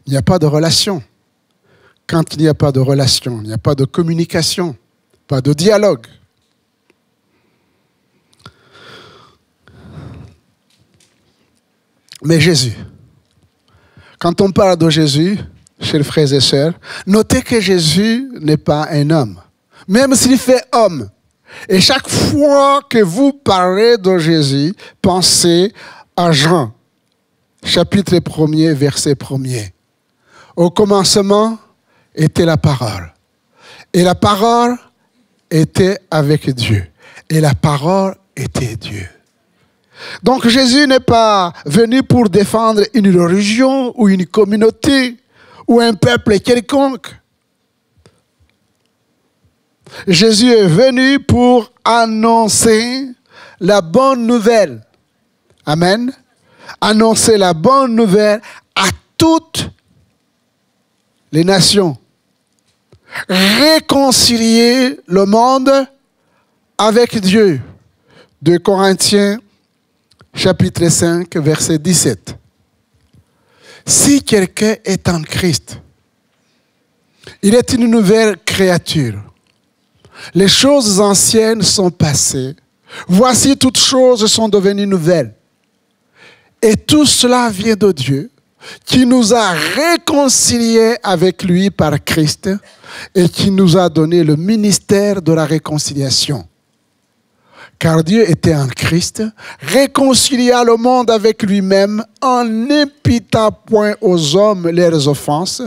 il n'y a pas de relation. Quand il n'y a pas de relation, il n'y a pas de communication, pas de dialogue. Mais Jésus, quand on parle de Jésus, chers frères et sœurs, notez que Jésus n'est pas un homme, même s'il fait homme. Et chaque fois que vous parlez de Jésus, pensez à Jean, chapitre 1er, verset 1er. Au commencement était la parole. Et la parole était avec Dieu. Et la parole était Dieu. Donc Jésus n'est pas venu pour défendre une religion ou une communauté ou un peuple quelconque. Jésus est venu pour annoncer la bonne nouvelle. Amen. Annoncer la bonne nouvelle à toutes les nations. Réconcilier le monde avec Dieu. 2 Corinthiens, chapitre 5, verset 17. Si quelqu'un est en Christ, il est une nouvelle créature. Les choses anciennes sont passées. Voici, toutes choses sont devenues nouvelles. Et tout cela vient de Dieu, qui nous a réconciliés avec lui par Christ et qui nous a donné le ministère de la réconciliation. Car Dieu était en Christ, réconcilia le monde avec lui-même en n'imputant point aux hommes leurs offenses,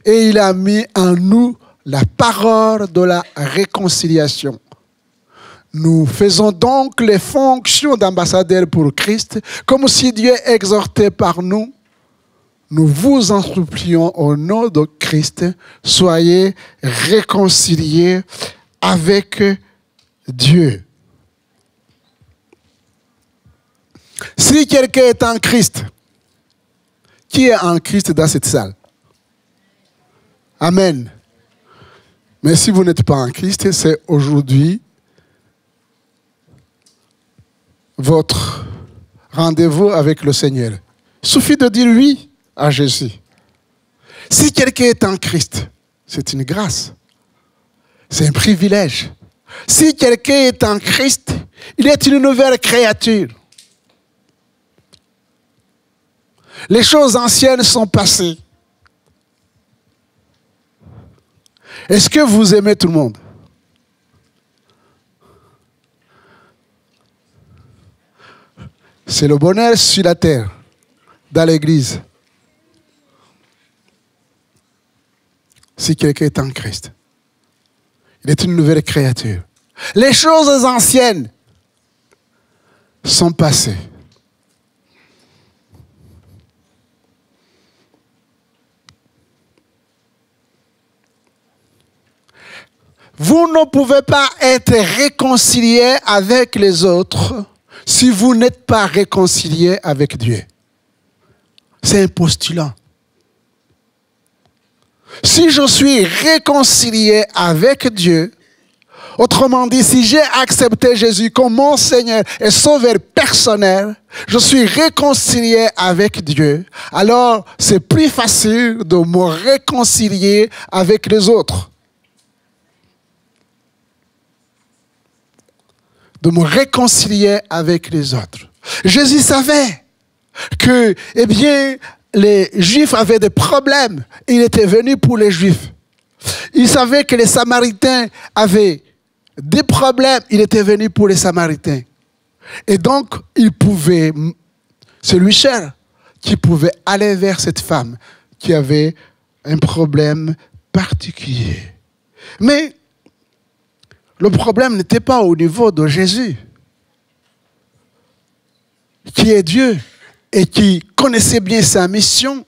et il a mis en nous la parole de la réconciliation. Nous faisons donc les fonctions d'ambassadeurs pour Christ, comme si Dieu exhortait par nous. Nous vous en supplions au nom de Christ, soyez réconciliés avec Dieu. Si quelqu'un est en Christ, qui est en Christ dans cette salle? Amen. Mais si vous n'êtes pas en Christ, c'est aujourd'hui votre rendez-vous avec le Seigneur. Il suffit de dire oui à Jésus. Si quelqu'un est en Christ, c'est une grâce. C'est un privilège. Si quelqu'un est en Christ, il est une nouvelle créature. Les choses anciennes sont passées. Est-ce que vous aimez tout le monde? C'est le bonheur sur la terre, dans l'église. Si quelqu'un est en Christ, il est une nouvelle créature. Les choses anciennes sont passées. Vous ne pouvez pas être réconcilié avec les autres si vous n'êtes pas réconcilié avec Dieu. C'est un postulat. Si je suis réconcilié avec Dieu, autrement dit, si j'ai accepté Jésus comme mon Seigneur et Sauveur personnel, je suis réconcilié avec Dieu, alors c'est plus facile de me réconcilier avec les autres. De me réconcilier avec les autres. Jésus savait que, eh bien, les Juifs avaient des problèmes. Il était venu pour les Juifs. Il savait que les Samaritains avaient des problèmes. Il était venu pour les Samaritains. Et donc, il pouvait, c'est lui seul qui pouvait aller vers cette femme qui avait un problème particulier. Mais le problème n'était pas au niveau de Jésus, qui est Dieu et qui connaissait bien sa mission,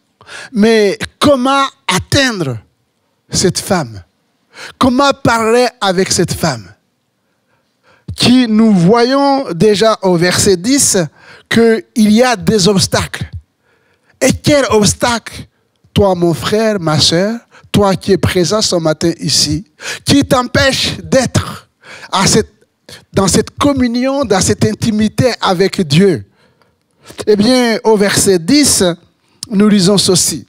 mais comment atteindre cette femme? Comment parler avec cette femme? Qui nous voyons déjà au verset 10 qu'il y a des obstacles. Et quel obstacle, toi mon frère, ma soeur, toi qui es présent ce matin ici, qui t'empêche d'être dans cette communion, dans cette intimité avec Dieu? Eh bien, au verset 10, nous lisons ceci.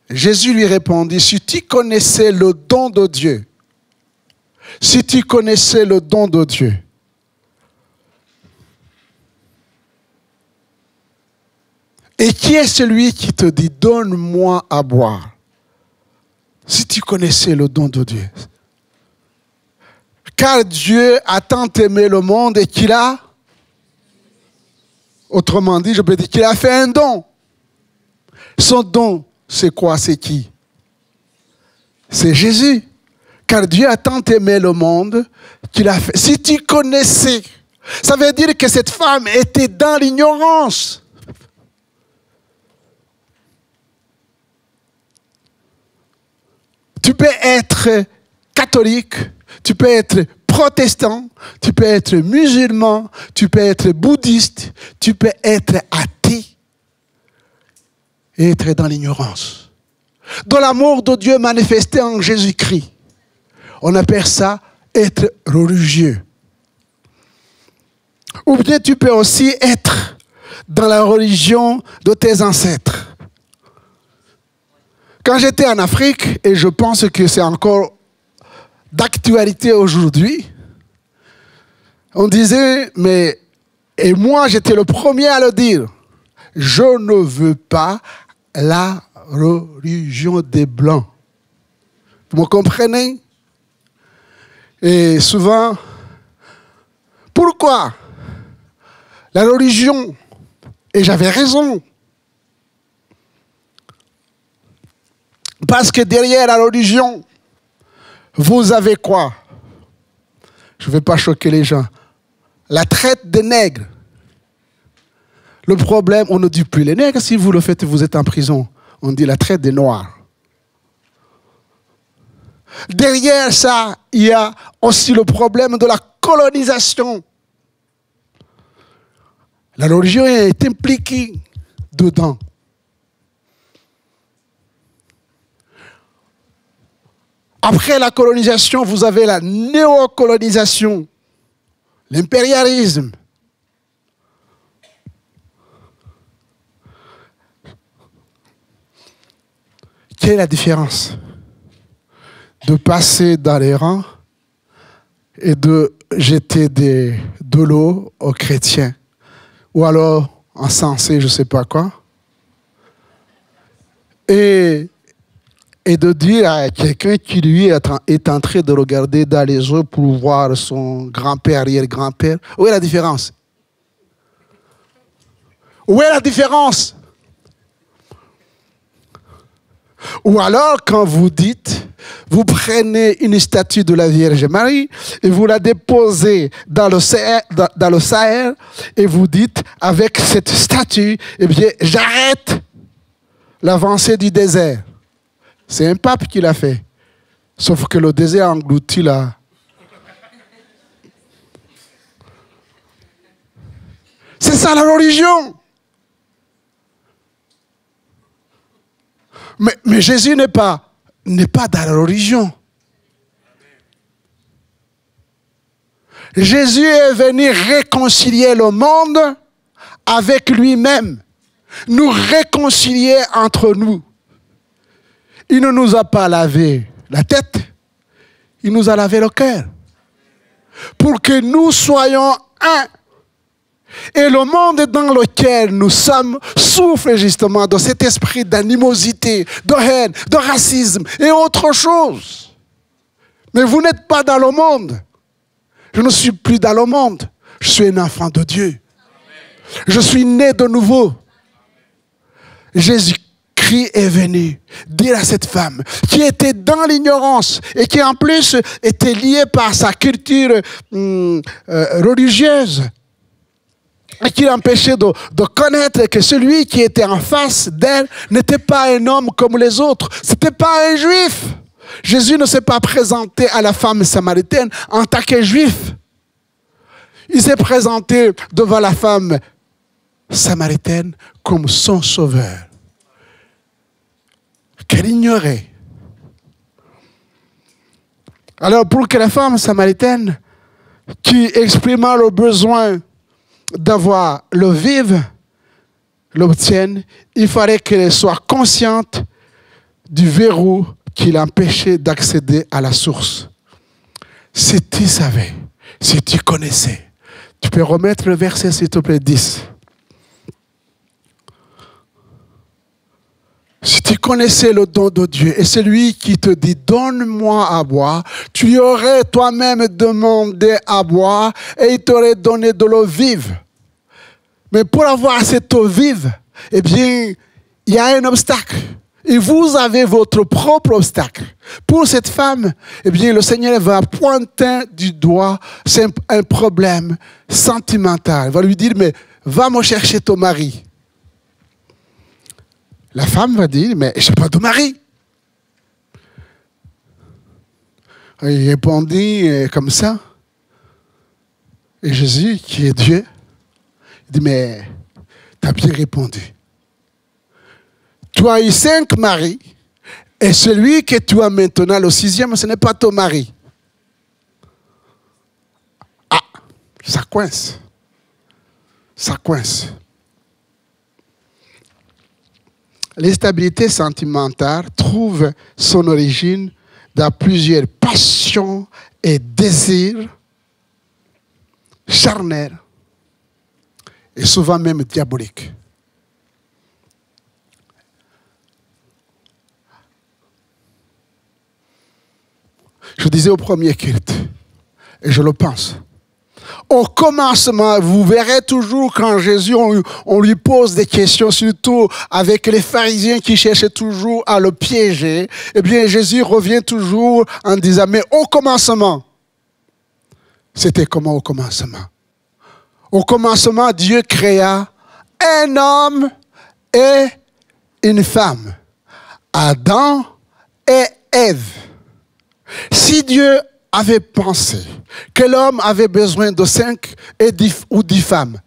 Jésus lui répondit, si tu connaissais le don de Dieu, si tu connaissais le don de Dieu, et qui est celui qui te dit, donne-moi à boire? Si tu connaissais le don de Dieu. Car Dieu a tant aimé le monde et qu'il a, autrement dit, je peux dire qu'il a fait un don. Son don, c'est quoi? C'est qui? C'est Jésus. Car Dieu a tant aimé le monde qu'il a fait. Si tu connaissais, ça veut dire que cette femme était dans l'ignorance. Tu peux être catholique, tu peux être protestant, tu peux être musulman, tu peux être bouddhiste, tu peux être athée et être dans l'ignorance. Dans l'amour de Dieu manifesté en Jésus-Christ, on appelle ça être religieux. Ou bien tu peux aussi être dans la religion de tes ancêtres. Quand j'étais en Afrique, et je pense que c'est encore d'actualité aujourd'hui, on disait, mais, et moi j'étais le premier à le dire, je ne veux pas la religion des Blancs. Vous me comprenez? Et souvent, pourquoi? La religion, et j'avais raison, parce que derrière la religion, vous avez quoi? Je ne vais pas choquer les gens. La traite des nègres. Le problème, on ne dit plus les nègres. Si vous le faites, vous êtes en prison. On dit la traite des noirs. Derrière ça, il y a aussi le problème de la colonisation. La religion est impliquée dedans. Après la colonisation, vous avez la néocolonisation, l'impérialisme. Quelle est la différence de passer dans les rangs et de jeter de l'eau aux chrétiens ou alors encenser je ne sais pas quoi et de dire à quelqu'un qui lui est en train de regarder dans les yeux pour voir son grand-père, arrière-grand-père. Où est la différence? Où est la différence? Ou alors, quand vous dites, vous prenez une statue de la Vierge Marie et vous la déposez dans le Sahel et vous dites, avec cette statue, eh bien, j'arrête l'avancée du désert. C'est un pape qui l'a fait. Sauf que le désert engloutit là. C'est ça la religion. Mais Jésus n'est pas dans la religion. Jésus est venu réconcilier le monde avec lui-même. Nous réconcilier entre nous. Il ne nous a pas lavé la tête, il nous a lavé le cœur. Pour que nous soyons un. Et le monde dans lequel nous sommes souffre justement de cet esprit d'animosité, de haine, de racisme et autre chose. Mais vous n'êtes pas dans le monde. Je ne suis plus dans le monde. Je suis un enfant de Dieu. Je suis né de nouveau. Jésus-Christ est venu dire à cette femme qui était dans l'ignorance et qui en plus était liée par sa culture religieuse et qui l'empêchait de connaître que celui qui était en face d'elle n'était pas un homme comme les autres, c'était pas un juif. Jésus ne s'est pas présenté à la femme samaritaine en tant que juif. Il s'est présenté devant la femme samaritaine comme son sauveur. Qu'elle ignorait. Alors pour que la femme samaritaine qui exprimait le besoin d'avoir l'eau vive l'obtienne, il fallait qu'elle soit consciente du verrou qui l'empêchait d'accéder à la source. Si tu savais, si tu connaissais, tu peux remettre le verset s'il te plaît 10. Si tu connaissais le don de Dieu et celui qui te dit « Donne-moi à boire », tu lui aurais toi-même demandé à boire et il t'aurait donné de l'eau vive. Mais pour avoir cette eau vive, eh bien, il y a un obstacle. Et vous avez votre propre obstacle. Pour cette femme, eh bien, le Seigneur va pointer du doigt un problème sentimental. Il va lui dire « Mais va me chercher ton mari ». La femme va dire, mais je n'ai pas de mari. Il répondit comme ça. Et Jésus, qui est Dieu, il dit, mais tu as bien répondu. Tu as eu 5 maris, et celui que tu as maintenant, le 6e, ce n'est pas ton mari. Ah, ça coince. Ça coince. L'instabilité sentimentale trouve son origine dans plusieurs passions et désirs charnels et souvent même diaboliques. Je disais au premier culte, et je le pense, au commencement, vous verrez toujours quand Jésus, on lui pose des questions, surtout avec les pharisiens qui cherchaient toujours à le piéger, eh bien Jésus revient toujours en disant, mais au commencement, c'était comment au commencement? Au commencement, Dieu créa un homme et une femme, Adam et Ève. Si Dieu avait pensé que l'homme avait besoin de 5 ou 10 femmes,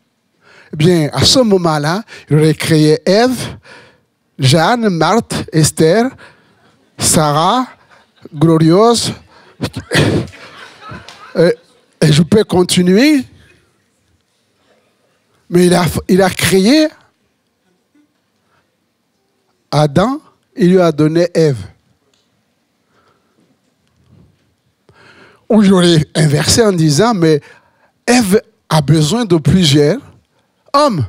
eh bien, à ce moment-là, il aurait créé Ève, Jeanne, Marthe, Esther, Sarah, Glorieuse, et je peux continuer, mais il a créé Adam, il lui a donné Ève. Ou j'aurais inversé en disant, mais Ève a besoin de plusieurs hommes.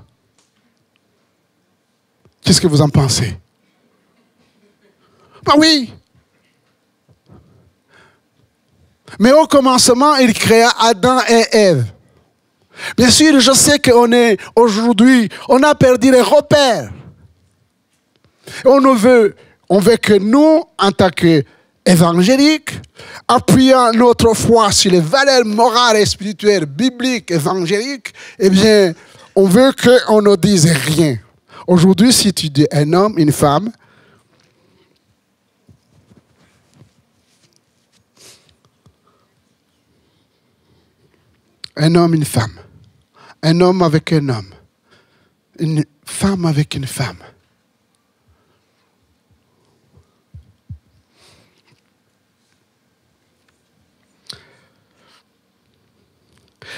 Qu'est-ce que vous en pensez? Ben oui. Mais au commencement, il créa Adam et Ève. Bien sûr, je sais qu'on est aujourd'hui, on a perdu les repères. On veut que nous, en tant qu'évangéliques, appuyant notre foi sur les valeurs morales et spirituelles, bibliques, évangéliques, eh bien, on veut qu'on ne dise rien. Aujourd'hui, si tu dis un homme, une femme, un homme, une femme, un homme avec un homme, une femme avec une femme.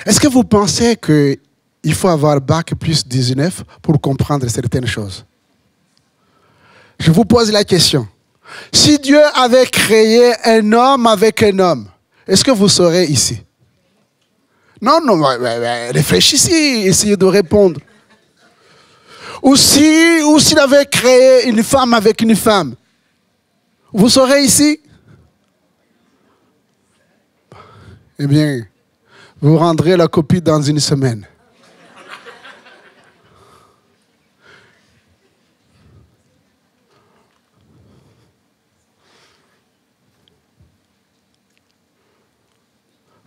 Est-ce que vous pensez qu'il faut avoir bac plus 19 pour comprendre certaines choses? Je vous pose la question. Si Dieu avait créé un homme avec un homme, est-ce que vous serez ici? Non, réfléchissez, essayez de répondre. Ou s'il avait créé une femme avec une femme, vous serez ici? Eh bien, vous rendrez la copie dans une semaine.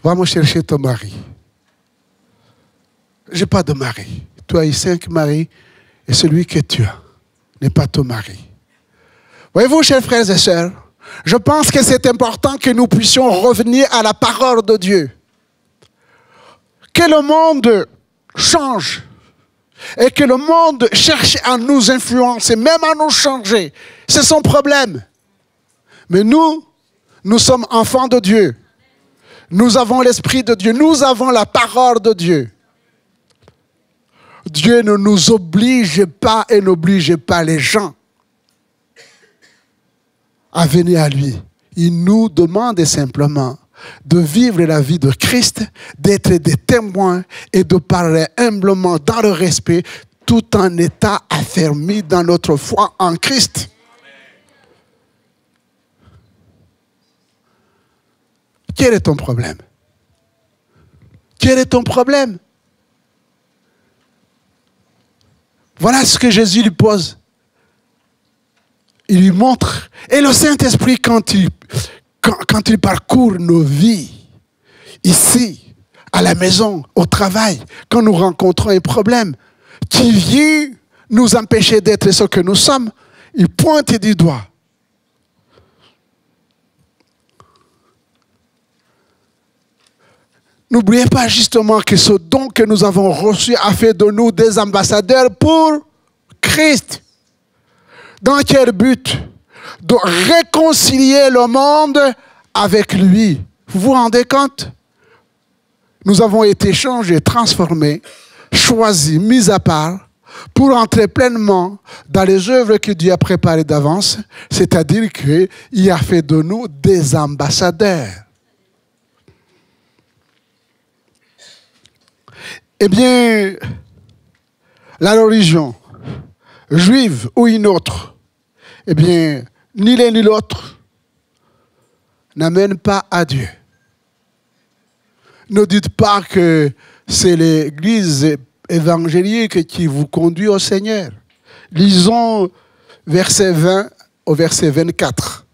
Va me chercher ton mari. Je n'ai pas de mari. Tu as eu 5 maris et celui que tu as n'est pas ton mari. Voyez-vous, chers frères et sœurs, je pense que c'est important que nous puissions revenir à la parole de Dieu. Que le monde change et que le monde cherche à nous influencer, même à nous changer. C'est son problème. Mais nous sommes enfants de Dieu. Nous avons l'Esprit de Dieu. Nous avons la parole de Dieu. Dieu ne nous oblige pas et n'oblige pas les gens. à venir à lui. Il nous demande simplement de vivre la vie de Christ, d'être des témoins et de parler humblement dans le respect, tout en étant affermis dans notre foi en Christ. Quel est ton problème? Quel est ton problème? Voilà ce que Jésus lui pose. Il lui montre. Et le Saint-Esprit, quand il parcourt nos vies, ici, à la maison, au travail, quand nous rencontrons un problème qui vient nous empêcher d'être ce que nous sommes, il pointe du doigt. N'oubliez pas justement que ce don que nous avons reçu a fait de nous des ambassadeurs pour Christ. Dans quel but? De réconcilier le monde avec lui. Vous vous rendez compte? Nous avons été changés, transformés, choisis, mis à part pour entrer pleinement dans les œuvres que Dieu a préparées d'avance, c'est-à-dire qu'il a fait de nous des ambassadeurs. Eh bien, la religion, juive ou une autre, eh bien, ni l'un ni l'autre n'amène pas à Dieu. Ne dites pas que c'est l'Église évangélique qui vous conduit au Seigneur. Lisons verset 20 au verset 24.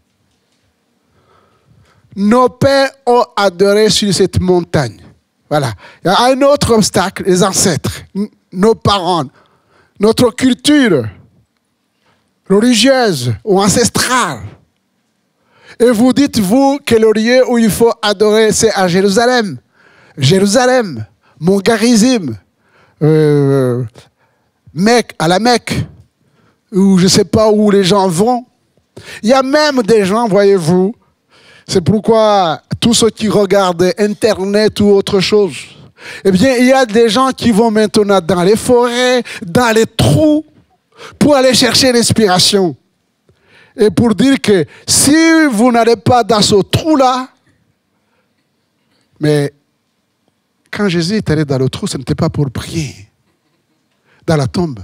Nos pères ont adoré sur cette montagne. Voilà. Il y a un autre obstacle, les ancêtres, nos parents, notre culture religieuse ou ancestrale. Et vous dites, vous, que le lieu où il faut adorer, c'est à Jérusalem. Jérusalem, Mongarizim, Mecque, à la Mecque, où je ne sais pas où les gens vont. Il y a même des gens, voyez-vous, c'est pourquoi tous ceux qui regardent Internet ou autre chose, eh bien, il y a des gens qui vont maintenant dans les forêts, dans les trous, pour aller chercher l'inspiration. Et pour dire que si vous n'allez pas dans ce trou-là, mais quand Jésus est allé dans le trou, ce n'était pas pour prier dans la tombe.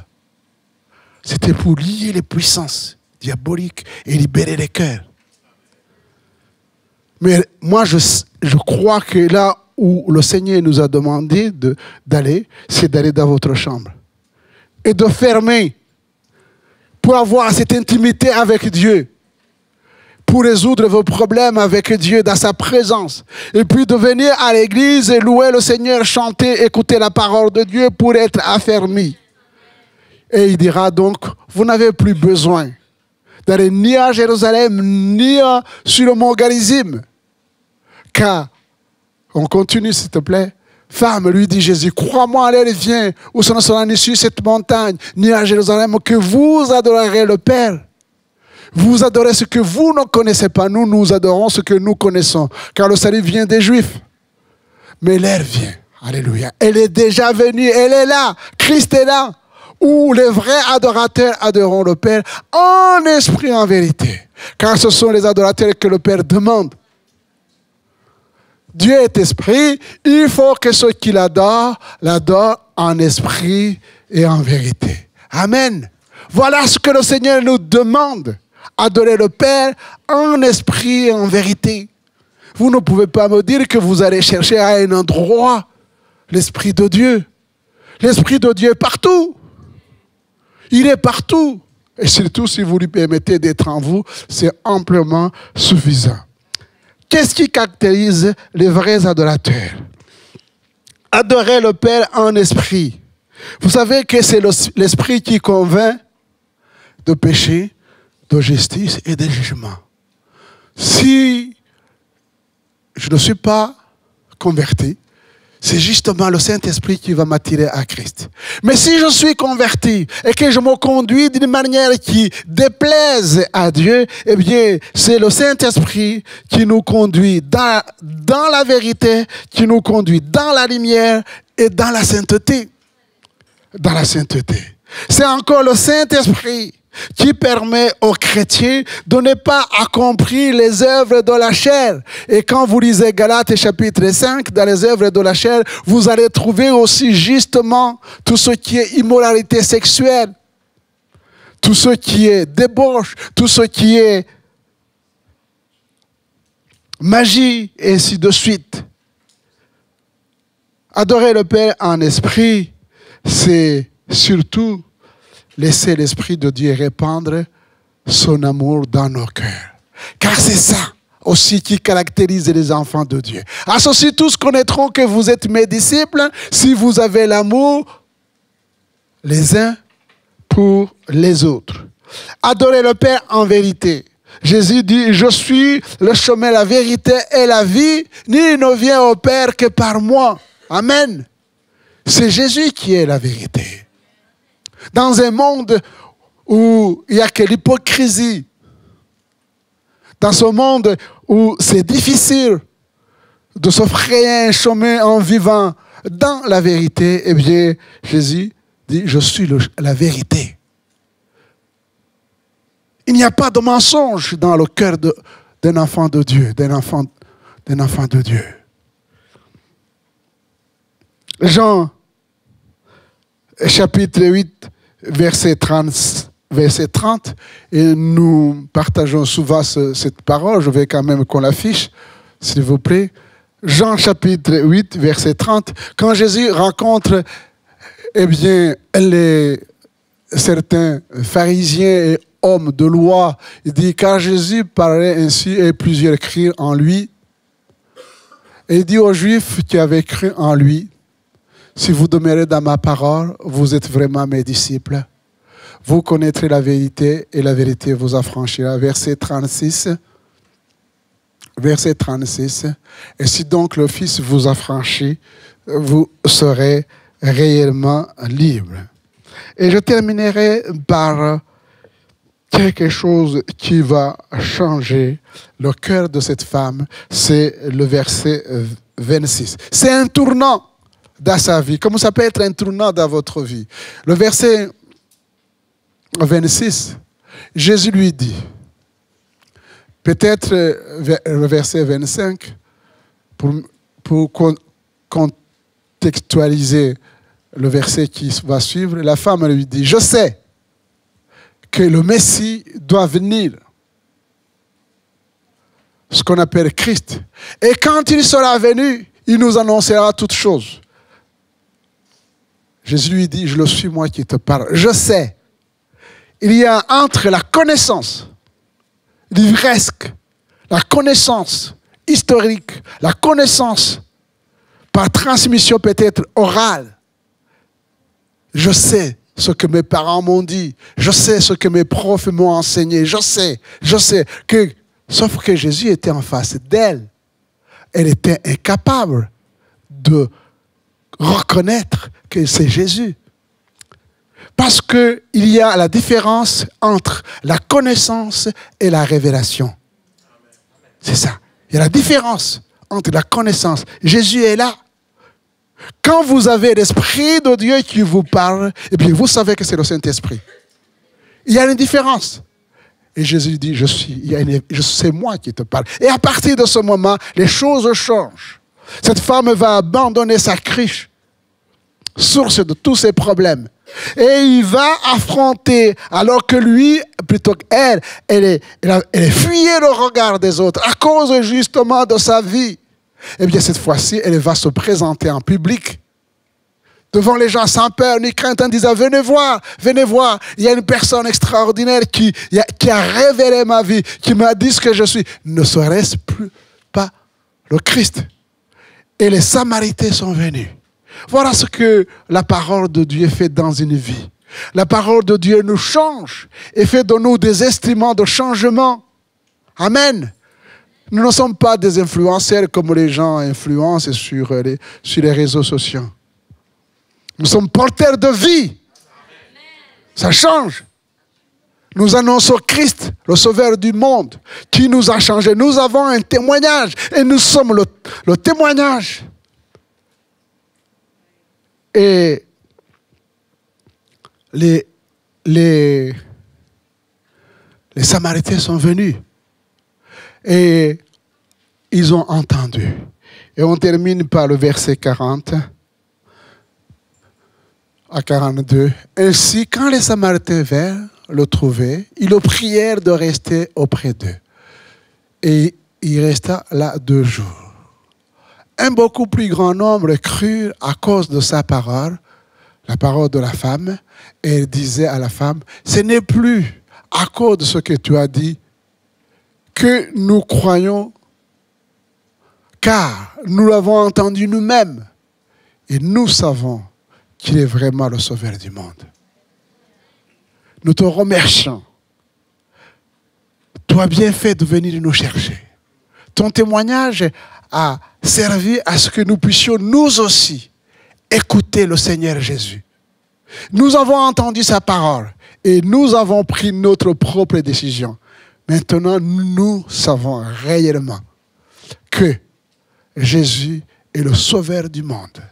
C'était pour lier les puissances diaboliques et libérer les cœurs. Mais moi, je crois que là où le Seigneur nous a demandé d'aller, c'est d'aller dans votre chambre. Et de fermer pour avoir cette intimité avec Dieu. Pour résoudre vos problèmes avec Dieu dans sa présence. Et puis de venir à l'église et louer le Seigneur, chanter, écouter la parole de Dieu pour être affermi. Et il dira donc, vous n'avez plus besoin d'aller ni à Jérusalem, ni sur le mont Garizim. Car, on continue s'il te plaît, femme, lui dit Jésus, crois-moi, allez, viens, où ce ne sera ni sur cette montagne, ni à Jérusalem, que vous adorerez le Père. Vous adorez ce que vous ne connaissez pas. Nous, nous adorons ce que nous connaissons. Car le salut vient des Juifs. Mais l'heure vient. Alléluia. Elle est déjà venue. Elle est là. Christ est là. Où les vrais adorateurs adoreront le Père en esprit, en vérité. Car ce sont les adorateurs que le Père demande. Dieu est esprit. Il faut que ceux qui l'adorent en esprit et en vérité. Amen. Voilà ce que le Seigneur nous demande. Adorer le Père en esprit et en vérité. Vous ne pouvez pas me dire que vous allez chercher à un endroit l'Esprit de Dieu. L'Esprit de Dieu est partout. Il est partout. Et surtout, si vous lui permettez d'être en vous, c'est amplement suffisant. Qu'est-ce qui caractérise les vrais adorateurs? Adorer le Père en esprit. Vous savez que c'est l'Esprit qui convainc de péché, de justice et de jugement. Si je ne suis pas converti, c'est justement le Saint-Esprit qui va m'attirer à Christ. Mais si je suis converti et que je me conduis d'une manière qui déplaise à Dieu, eh bien, c'est le Saint-Esprit qui nous conduit dans la vérité, qui nous conduit dans la lumière et dans la sainteté. Dans la sainteté. C'est encore le Saint-Esprit qui permet aux chrétiens de ne pas accomplir les œuvres de la chair. Et quand vous lisez Galates chapitre 5, dans les œuvres de la chair, vous allez trouver aussi justement tout ce qui est immoralité sexuelle, tout ce qui est débauche, tout ce qui est magie, et ainsi de suite. Adorer le Père en esprit, c'est surtout laisser l'Esprit de Dieu répandre son amour dans nos cœurs. Car c'est ça aussi qui caractérise les enfants de Dieu. À ceci, tous connaîtront que vous êtes mes disciples si vous avez l'amour les uns pour les autres. Adorer le Père en vérité. Jésus dit, je suis le chemin, la vérité et la vie. Nul ne vient au Père que par moi. Amen. C'est Jésus qui est la vérité. Dans un monde où il n'y a que l'hypocrisie, dans ce monde où c'est difficile de se frayer un chemin en vivant dans la vérité, eh bien, Jésus dit, je suis la vérité. Il n'y a pas de mensonge dans le cœur d'un enfant de Dieu, d'un enfant de Dieu. Jean, chapitre 8, verset 30, et nous partageons souvent cette parole, je vais quand même qu'on l'affiche, s'il vous plaît. Jean, chapitre 8, verset 30, quand Jésus rencontre, eh bien, certains pharisiens et hommes de loi, il dit, car Jésus parlait ainsi et plusieurs crurent en lui. Et il dit aux Juifs qui avaient cru en lui, si vous demeurez dans ma parole, vous êtes vraiment mes disciples. Vous connaîtrez la vérité et la vérité vous affranchira. Verset 36. Verset 36. Et si donc le Fils vous affranchit, vous serez réellement libre. Et je terminerai par quelque chose qui va changer le cœur de cette femme. C'est le verset 26. C'est un tournant dans sa vie. Comment ça peut être un tournant dans votre vie? Le verset 26, Jésus lui dit, peut-être le verset 25, pour contextualiser le verset qui va suivre, la femme lui dit, je sais que le Messie doit venir, ce qu'on appelle Christ. Et quand il sera venu, il nous annoncera toutes choses. Jésus lui dit, je le suis moi qui te parle. Je sais. Il y a entre la connaissance livresque, la connaissance historique, la connaissance par transmission peut-être orale. Je sais ce que mes parents m'ont dit. Je sais ce que mes profs m'ont enseigné. Je sais que, sauf que Jésus était en face d'elle. Elle était incapable de reconnaître que c'est Jésus. Parce qu'il y a la différence entre la connaissance et la révélation. C'est ça. Il y a la différence entre la connaissance. Jésus est là. Quand vous avez l'Esprit de Dieu qui vous parle, eh bien vous savez que c'est le Saint-Esprit. Il y a une différence. Et Jésus dit, c'est moi qui te parle. Et à partir de ce moment, les choses changent. Cette femme va abandonner sa cruche, source de tous ses problèmes. Et il va affronter, alors que lui, plutôt qu'elle, elle fuyait le regard des autres à cause justement de sa vie. Eh bien, cette fois-ci, elle va se présenter en public, devant les gens sans peur ni crainte, en disant, venez voir, il y a une personne extraordinaire qui a révélé ma vie, qui m'a dit ce que je suis. Ne serait-ce pas le Christ? Et les Samaritains sont venus. Voilà ce que la parole de Dieu fait dans une vie. La parole de Dieu nous change et fait de nous des instruments de changement. Amen. Nous ne sommes pas des influenceurs comme les gens influencent sur les réseaux sociaux. Nous sommes porteurs de vie. Ça change. Nous annonçons Christ, le Sauveur du monde, qui nous a changés. Nous avons un témoignage et nous sommes le témoignage. Et les les Samaritains sont venus et ils ont entendu. Et on termine par le verset 40 à 42. Ainsi, quand les Samaritains vinrent le trouver, ils le prièrent de rester auprès d'eux. Et il resta là 2 jours. Un beaucoup plus grand nombre crut à cause de sa parole, la parole de la femme, et elle disait à la femme, ce n'est plus à cause de ce que tu as dit que nous croyons, car nous l'avons entendu nous-mêmes, et nous savons qu'il est vraiment le Sauveur du monde. Nous te remercions. Tu as bien fait de venir nous chercher. Ton témoignage a servi à ce que nous puissions nous aussi écouter le Seigneur Jésus. Nous avons entendu sa parole et nous avons pris notre propre décision. Maintenant, nous savons réellement que Jésus est le Sauveur du monde.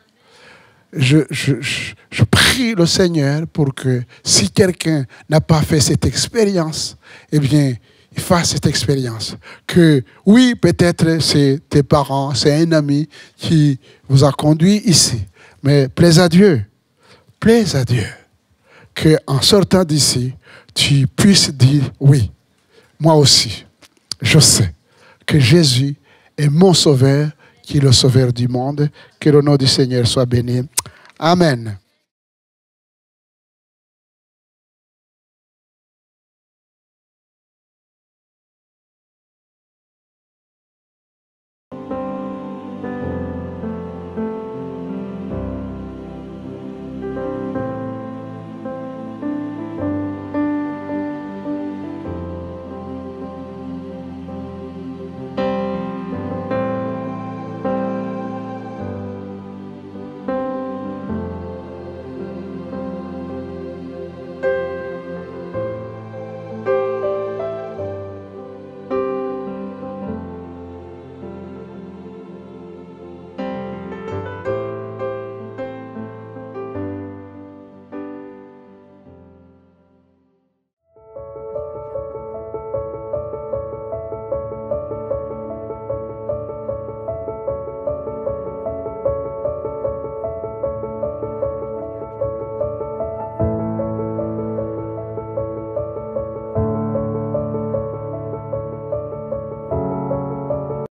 Je prie le Seigneur pour que si quelqu'un n'a pas fait cette expérience, eh bien, il fasse cette expérience. Que oui, peut-être c'est tes parents, c'est un ami qui vous a conduit ici. Mais plaise à Dieu, qu'en sortant d'ici, tu puisses dire oui, moi aussi, je sais que Jésus est mon Sauveur, qui est le Sauveur du monde. Que le nom du Seigneur soit béni. Amen.